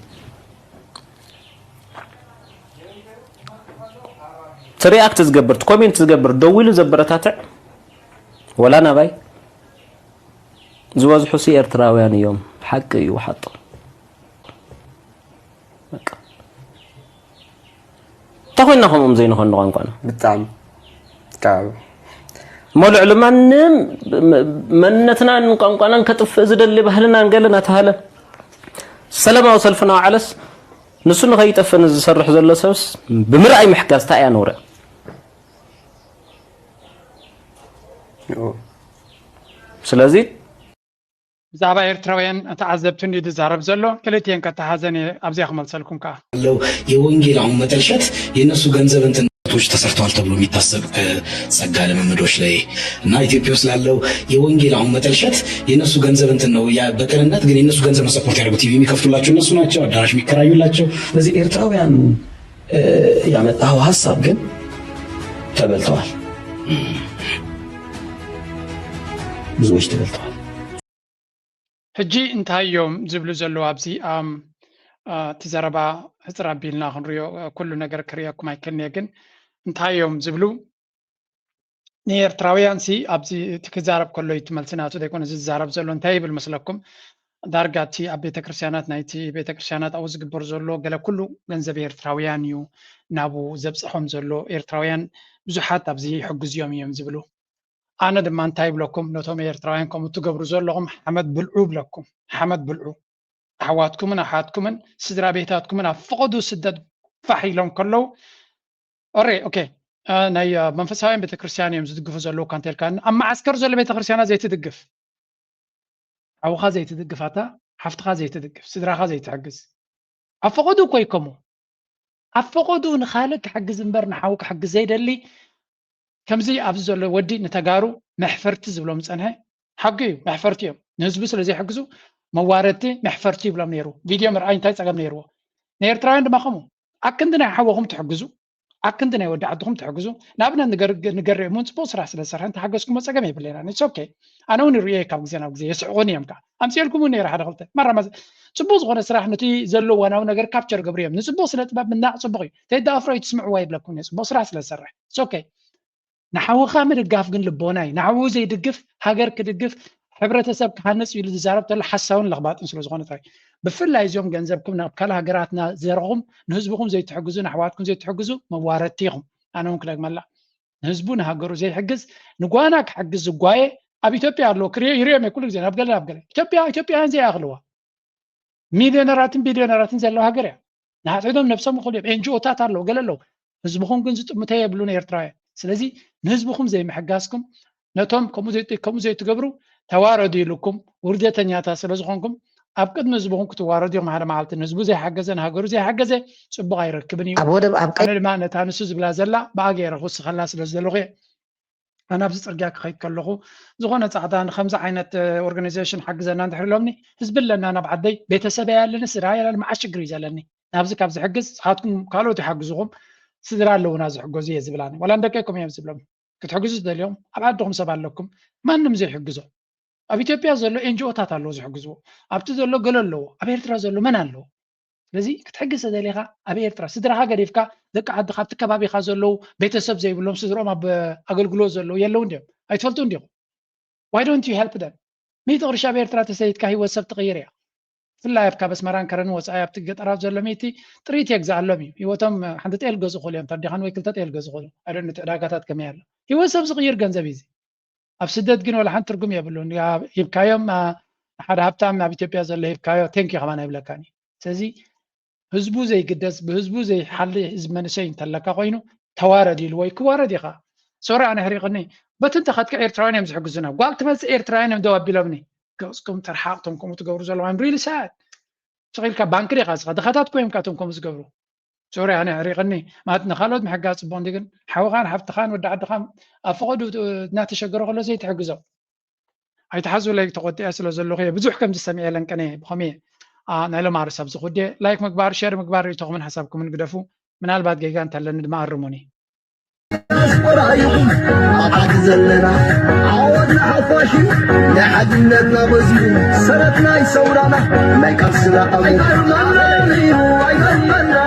تري أكتز جبرت كومين تجبر دويل زبرتها ولا أنا باي زواج حسي إرتراوي يعني يوم حق وحط تقول إنهم زينهم نقول قانا بالتعب تعب مول علمان منتنا نقنقنا كتف زد اللي بهلنا نقلنا تهلا سلام وسلفنا علس نسون غيتفن زسرح زل سوس بمرأي محكاز تاعي نورا سلازي زعبا إيرتراويان تعذبتني دزارب زلو كلتين كتحزني أبزيخ ملسلكم كا لو يوانجيل عم متلشت ينسو ገንዘብ እንትን ቶች ተሰርተዋል ተብሎ የሚታሰብ ከጸጋ ልምምዶች ላይ እና ኢትዮጵያ ውስጥ ላለው የወንጌል አሁን መጠልሸት የነሱ ገንዘብ እንትን ነው ያ በቀንነት ግን የነሱ ገንዘብ ሰፖርት ያደርጉ ቲቪ የሚከፍቱላቸው እነሱ ናቸው አዳራሽ የሚከራዩላቸው ስለዚህ ኤርትራውያን ያመጣው ሐሳብ ግን ተበልተዋል ብዙዎች ተበልተዋል ሕጂ እንታይ እዮም ዝብሉ ዘለዉ ኣብዚ ትዘረባ ህፅር ኣቢልና ክንሪኦ ኩሉ ነገር ክርአኩም ኣይክእልኒ ግን እንታይ እዮም ዝብሉ ንኤርትራውያን ሲ ኣብዚ እቲ ክዛረብ ከሎ እቲ መልስናቱ ዘይኮነ ዝዛረብ ዘሎ እንታይ ይብል መስለኩም ዳርጋ እቲ ኣብ ቤተክርስትያናት ናይቲ ቤተክርስትያናት ኣብኡ ዝግበር ዘሎ ገለ ኩሉ ገንዘብ ኤርትራውያን እዩ ናብኡ ዘብፅሖም ዘሎ ኤርትራውያን ብዙሓት ኣብዚ ይሕግዝዮም እዮም ዝብሉ أنا دم أنتي بلكم نتوم يرتراين كم تجبر زول لهم حمد بلعو بلكم حمد بلعو عواتكم من أحدكم من سدرا بيتاتكم من فقدوا سدد فحيلهم كله أوري أوكي ناي منفسهم بيت كريستيانيم زد قف زول لو كان تلكان أما عسكر زول بيت كريستيانا زي تدقف أو خا زي تدقف هذا حفت خا زي تدقف سدرا خا زي تعجز أفقدوا كويكمو أفقدوا نخالك حجز مبرنا حوك حجز زي دلي كمزي أفزل ودي نتجارو محفرتي زبلهم سنها حقي محفرتي نزبس اللي زي حجزو مواردتي محفرتي بلا منيرو فيديو مرأي تايس أجمع نيرو نيرتراين دم خمو أكندنا حوهم تحجزو عكندنا يودع عندهم تحجزوا نابنا نقرر مون سبوس راس لسرحن تحجزكم مسجمي بلينا it's okay أنا ونريك كم زين أو زي يسعوني يمكن أمثالكم وني راح دخلت مرة ما سبوس غنا سرح نتي زلوا وأنا ونقر كابتشر قبريم نسبوس لتباب من ناع صبغي تيدا أفراد تسمع وايب لكم سبوس راس لسرح it's okay نحو خامر القاف جن لبوناي نحو زي دقف هاجر كدقف حبرتسب كهنس يلي زارب تل حساون لغبات انسلو زغونه تاي بفلاي زيوم ገንዘብኩም ናብ ካላ ሃገራትና ዘረኹም ንህዝብኩም ዘይትሕግዙን ኣሕዋትኩም ዘይትሕግዙ መዋረትይኹም ኣነ ውን ክለግመላ ንህዝቡ ንሃገሩ ዘይሕግዝ ንጓና ክሕግዝ ዝጓየ ኣብ ኢትዮጵያ ኣሎ ክሪዮም ኩሉ ግዜ ናብ ገለ ኢትዮጵያውያን ዘይኣኽልዋ ሚልዮነራትን ቢልዮነራትን ዘለዎ ሃገር እያ ንሓፂዶም ነብሶም ይኽእሉ እዮም ኤንጂኦታት ኣለዉ ገለ ኣለዉ ህዝብኩም ግን ዝጥምተ የብሉን ኤርትራውያን ስለዚ ንህዝብኩም ዘይምሕጋዝኩም ነቶም ከምኡ ዘይትገብሩ ተዋረዱ ኢልኩም ውርደተኛታት ስለ ዝኾንኩም ኣብ ቅድሚ ህዝብኩም ክትዋረዱ ኢኹም ሓደ መዓልቲ ንህዝቡ ዘይሓገዘን ሃገሩ ዘይሓገዘ ፅቡቕ ኣይረክብን እዩ ኣነ ድማ ነታ ንሱ ዝብላ ዘላ ብኣ ገይረ ክውስኸላ ስለ ዘለኹ እየ ኣነ ኣብዚ ፅርግያ ክኸይድ ከለኹ ዝኾነ ፃዕዳ ንከምዚ ዓይነት ኦርጋናይዜሽን ሓግዘና እንድሕር ኢሎምኒ ህዝቢ ኣለና ናብ ዓደይ ቤተሰብ ኣለኒ ስድራ ኣለኒ መዓት ሽግሪ እዩ ዘለኒ ናብዚ ካብ ዝሕግዝ ንስኻትኩም ካልኦት ይሓግዝኹም ስድራ ኣለውና ዝሕገዙ እየ ዝብላኒ ዋላ እንደቀይኩም እዮም ዝብሎም ክትሕግዙ ዝደልዮም ኣብ ዓድኹም ሰብ ኣለኩም ማንም ዘይሕግዞ ኣብ ኢትዮጵያ ዘሎ ኤንጂኦታት ኣለዎ ዝሕግዝዎ ኣብቲ ዘሎ ገለ ኣለዎ ኣብ ኤርትራ ዘሎ መን ኣለዎ ስለዚ ክትሕግዝ ተደሊኻ ኣብ ኤርትራ ስድራኻ ገዲፍካ ደቂ ዓድኻ ኣብቲ ከባቢኻ ዘለው ቤተሰብ ዘይብሎም ስድሮም ኣብ ኣገልግሎት ዘለው የለው እንዲኦም ኣይትፈልጡ እንዲኹም ዋይ ዶንት ዩ ሄልፕ ደም ሚእቲ ቅርሺ ኣብ ኤርትራ ተሰይድካ ሂወት ሰብ ትቕይር እያ ብፍላይ ኣብካ በስመራን ከረን ወፃኢ ኣብቲ ገጠራት ዘሎ ሚእቲ ጥሪት የግዛኣሎም እዩ ሂወቶም ሓንቲ ጤል ገዝኡ ክእሉ እዮም ተርዲኻን ወይ ክልተ ጤል ገዝኡ ክእሉ ኣይዶን እቲ ዕዳጋታት ከመይ ኣሎ ሂወት ሰብ ዝቕይር ገንዘብ እዩ ኣብ ስደት ግን ወላ ሓንቲ ትርጉም የብሉን ሂብካዮም ሓደ ሃብታም ኣብ ኢትዮጵያ ዘሎ ሂብካዮ ቴንኪ ከማና ይብለካኒ ስለዚ ህዝቡ ዘይግደስ ብህዝቡ ዘይሓሊ ህዝቢ መንእሰይ እንተለካ ኮይኑ ተዋረድ ኢሉ ወይ ክዋረድ ኢኻ ሶሪ ኣነ ሕሪቕኒ በቲ እንተኸድካ ኤርትራውያን እዮም ዝሕግዙና ጓል ትመፅእ ኤርትራውያን እዮም ደው ኣቢሎምኒ ገፅኩም ተርሓቕቶም ከምኡ ትገብሩ ዘለዋ እም ሪሊ ሳድ ስኺልካ ባንኪ ዲኻ ስኻ ድኻታት ኮይም ካቶም ከምኡ ዝገብሩ ሶሪ ኣነ ሕሪቕኒ ማለት ንካልኦት ምሕጋዝ ፅቡቅ እንዲ ግን ሓውኻን ሓፍትኻን ወዲ ዓድኻ ኣብ ፈቐዱ እናተሸገሮ ከሎ ዘይትሕግዞም ኣይተሓዝብለይ ተቆጢዐ ስለ ዘለኹ እየ ብዙሕ ከምዚ ሰሚዐ ለንቀነ ብኸመይ ናይ ሎም ኣርሳብ ዝኹዴ ላይክ ምግባር ሸር ምግባር ርእቶኹምን ሓሳብኩምን ግደፉ ምናልባት ጌጋ እንተለኒ ድማ ኣርሙኒ أبعد زلنا عودنا حفاشي لحدنا بزين سنتنا يسورانا ما يكسر قلبي أيضا منا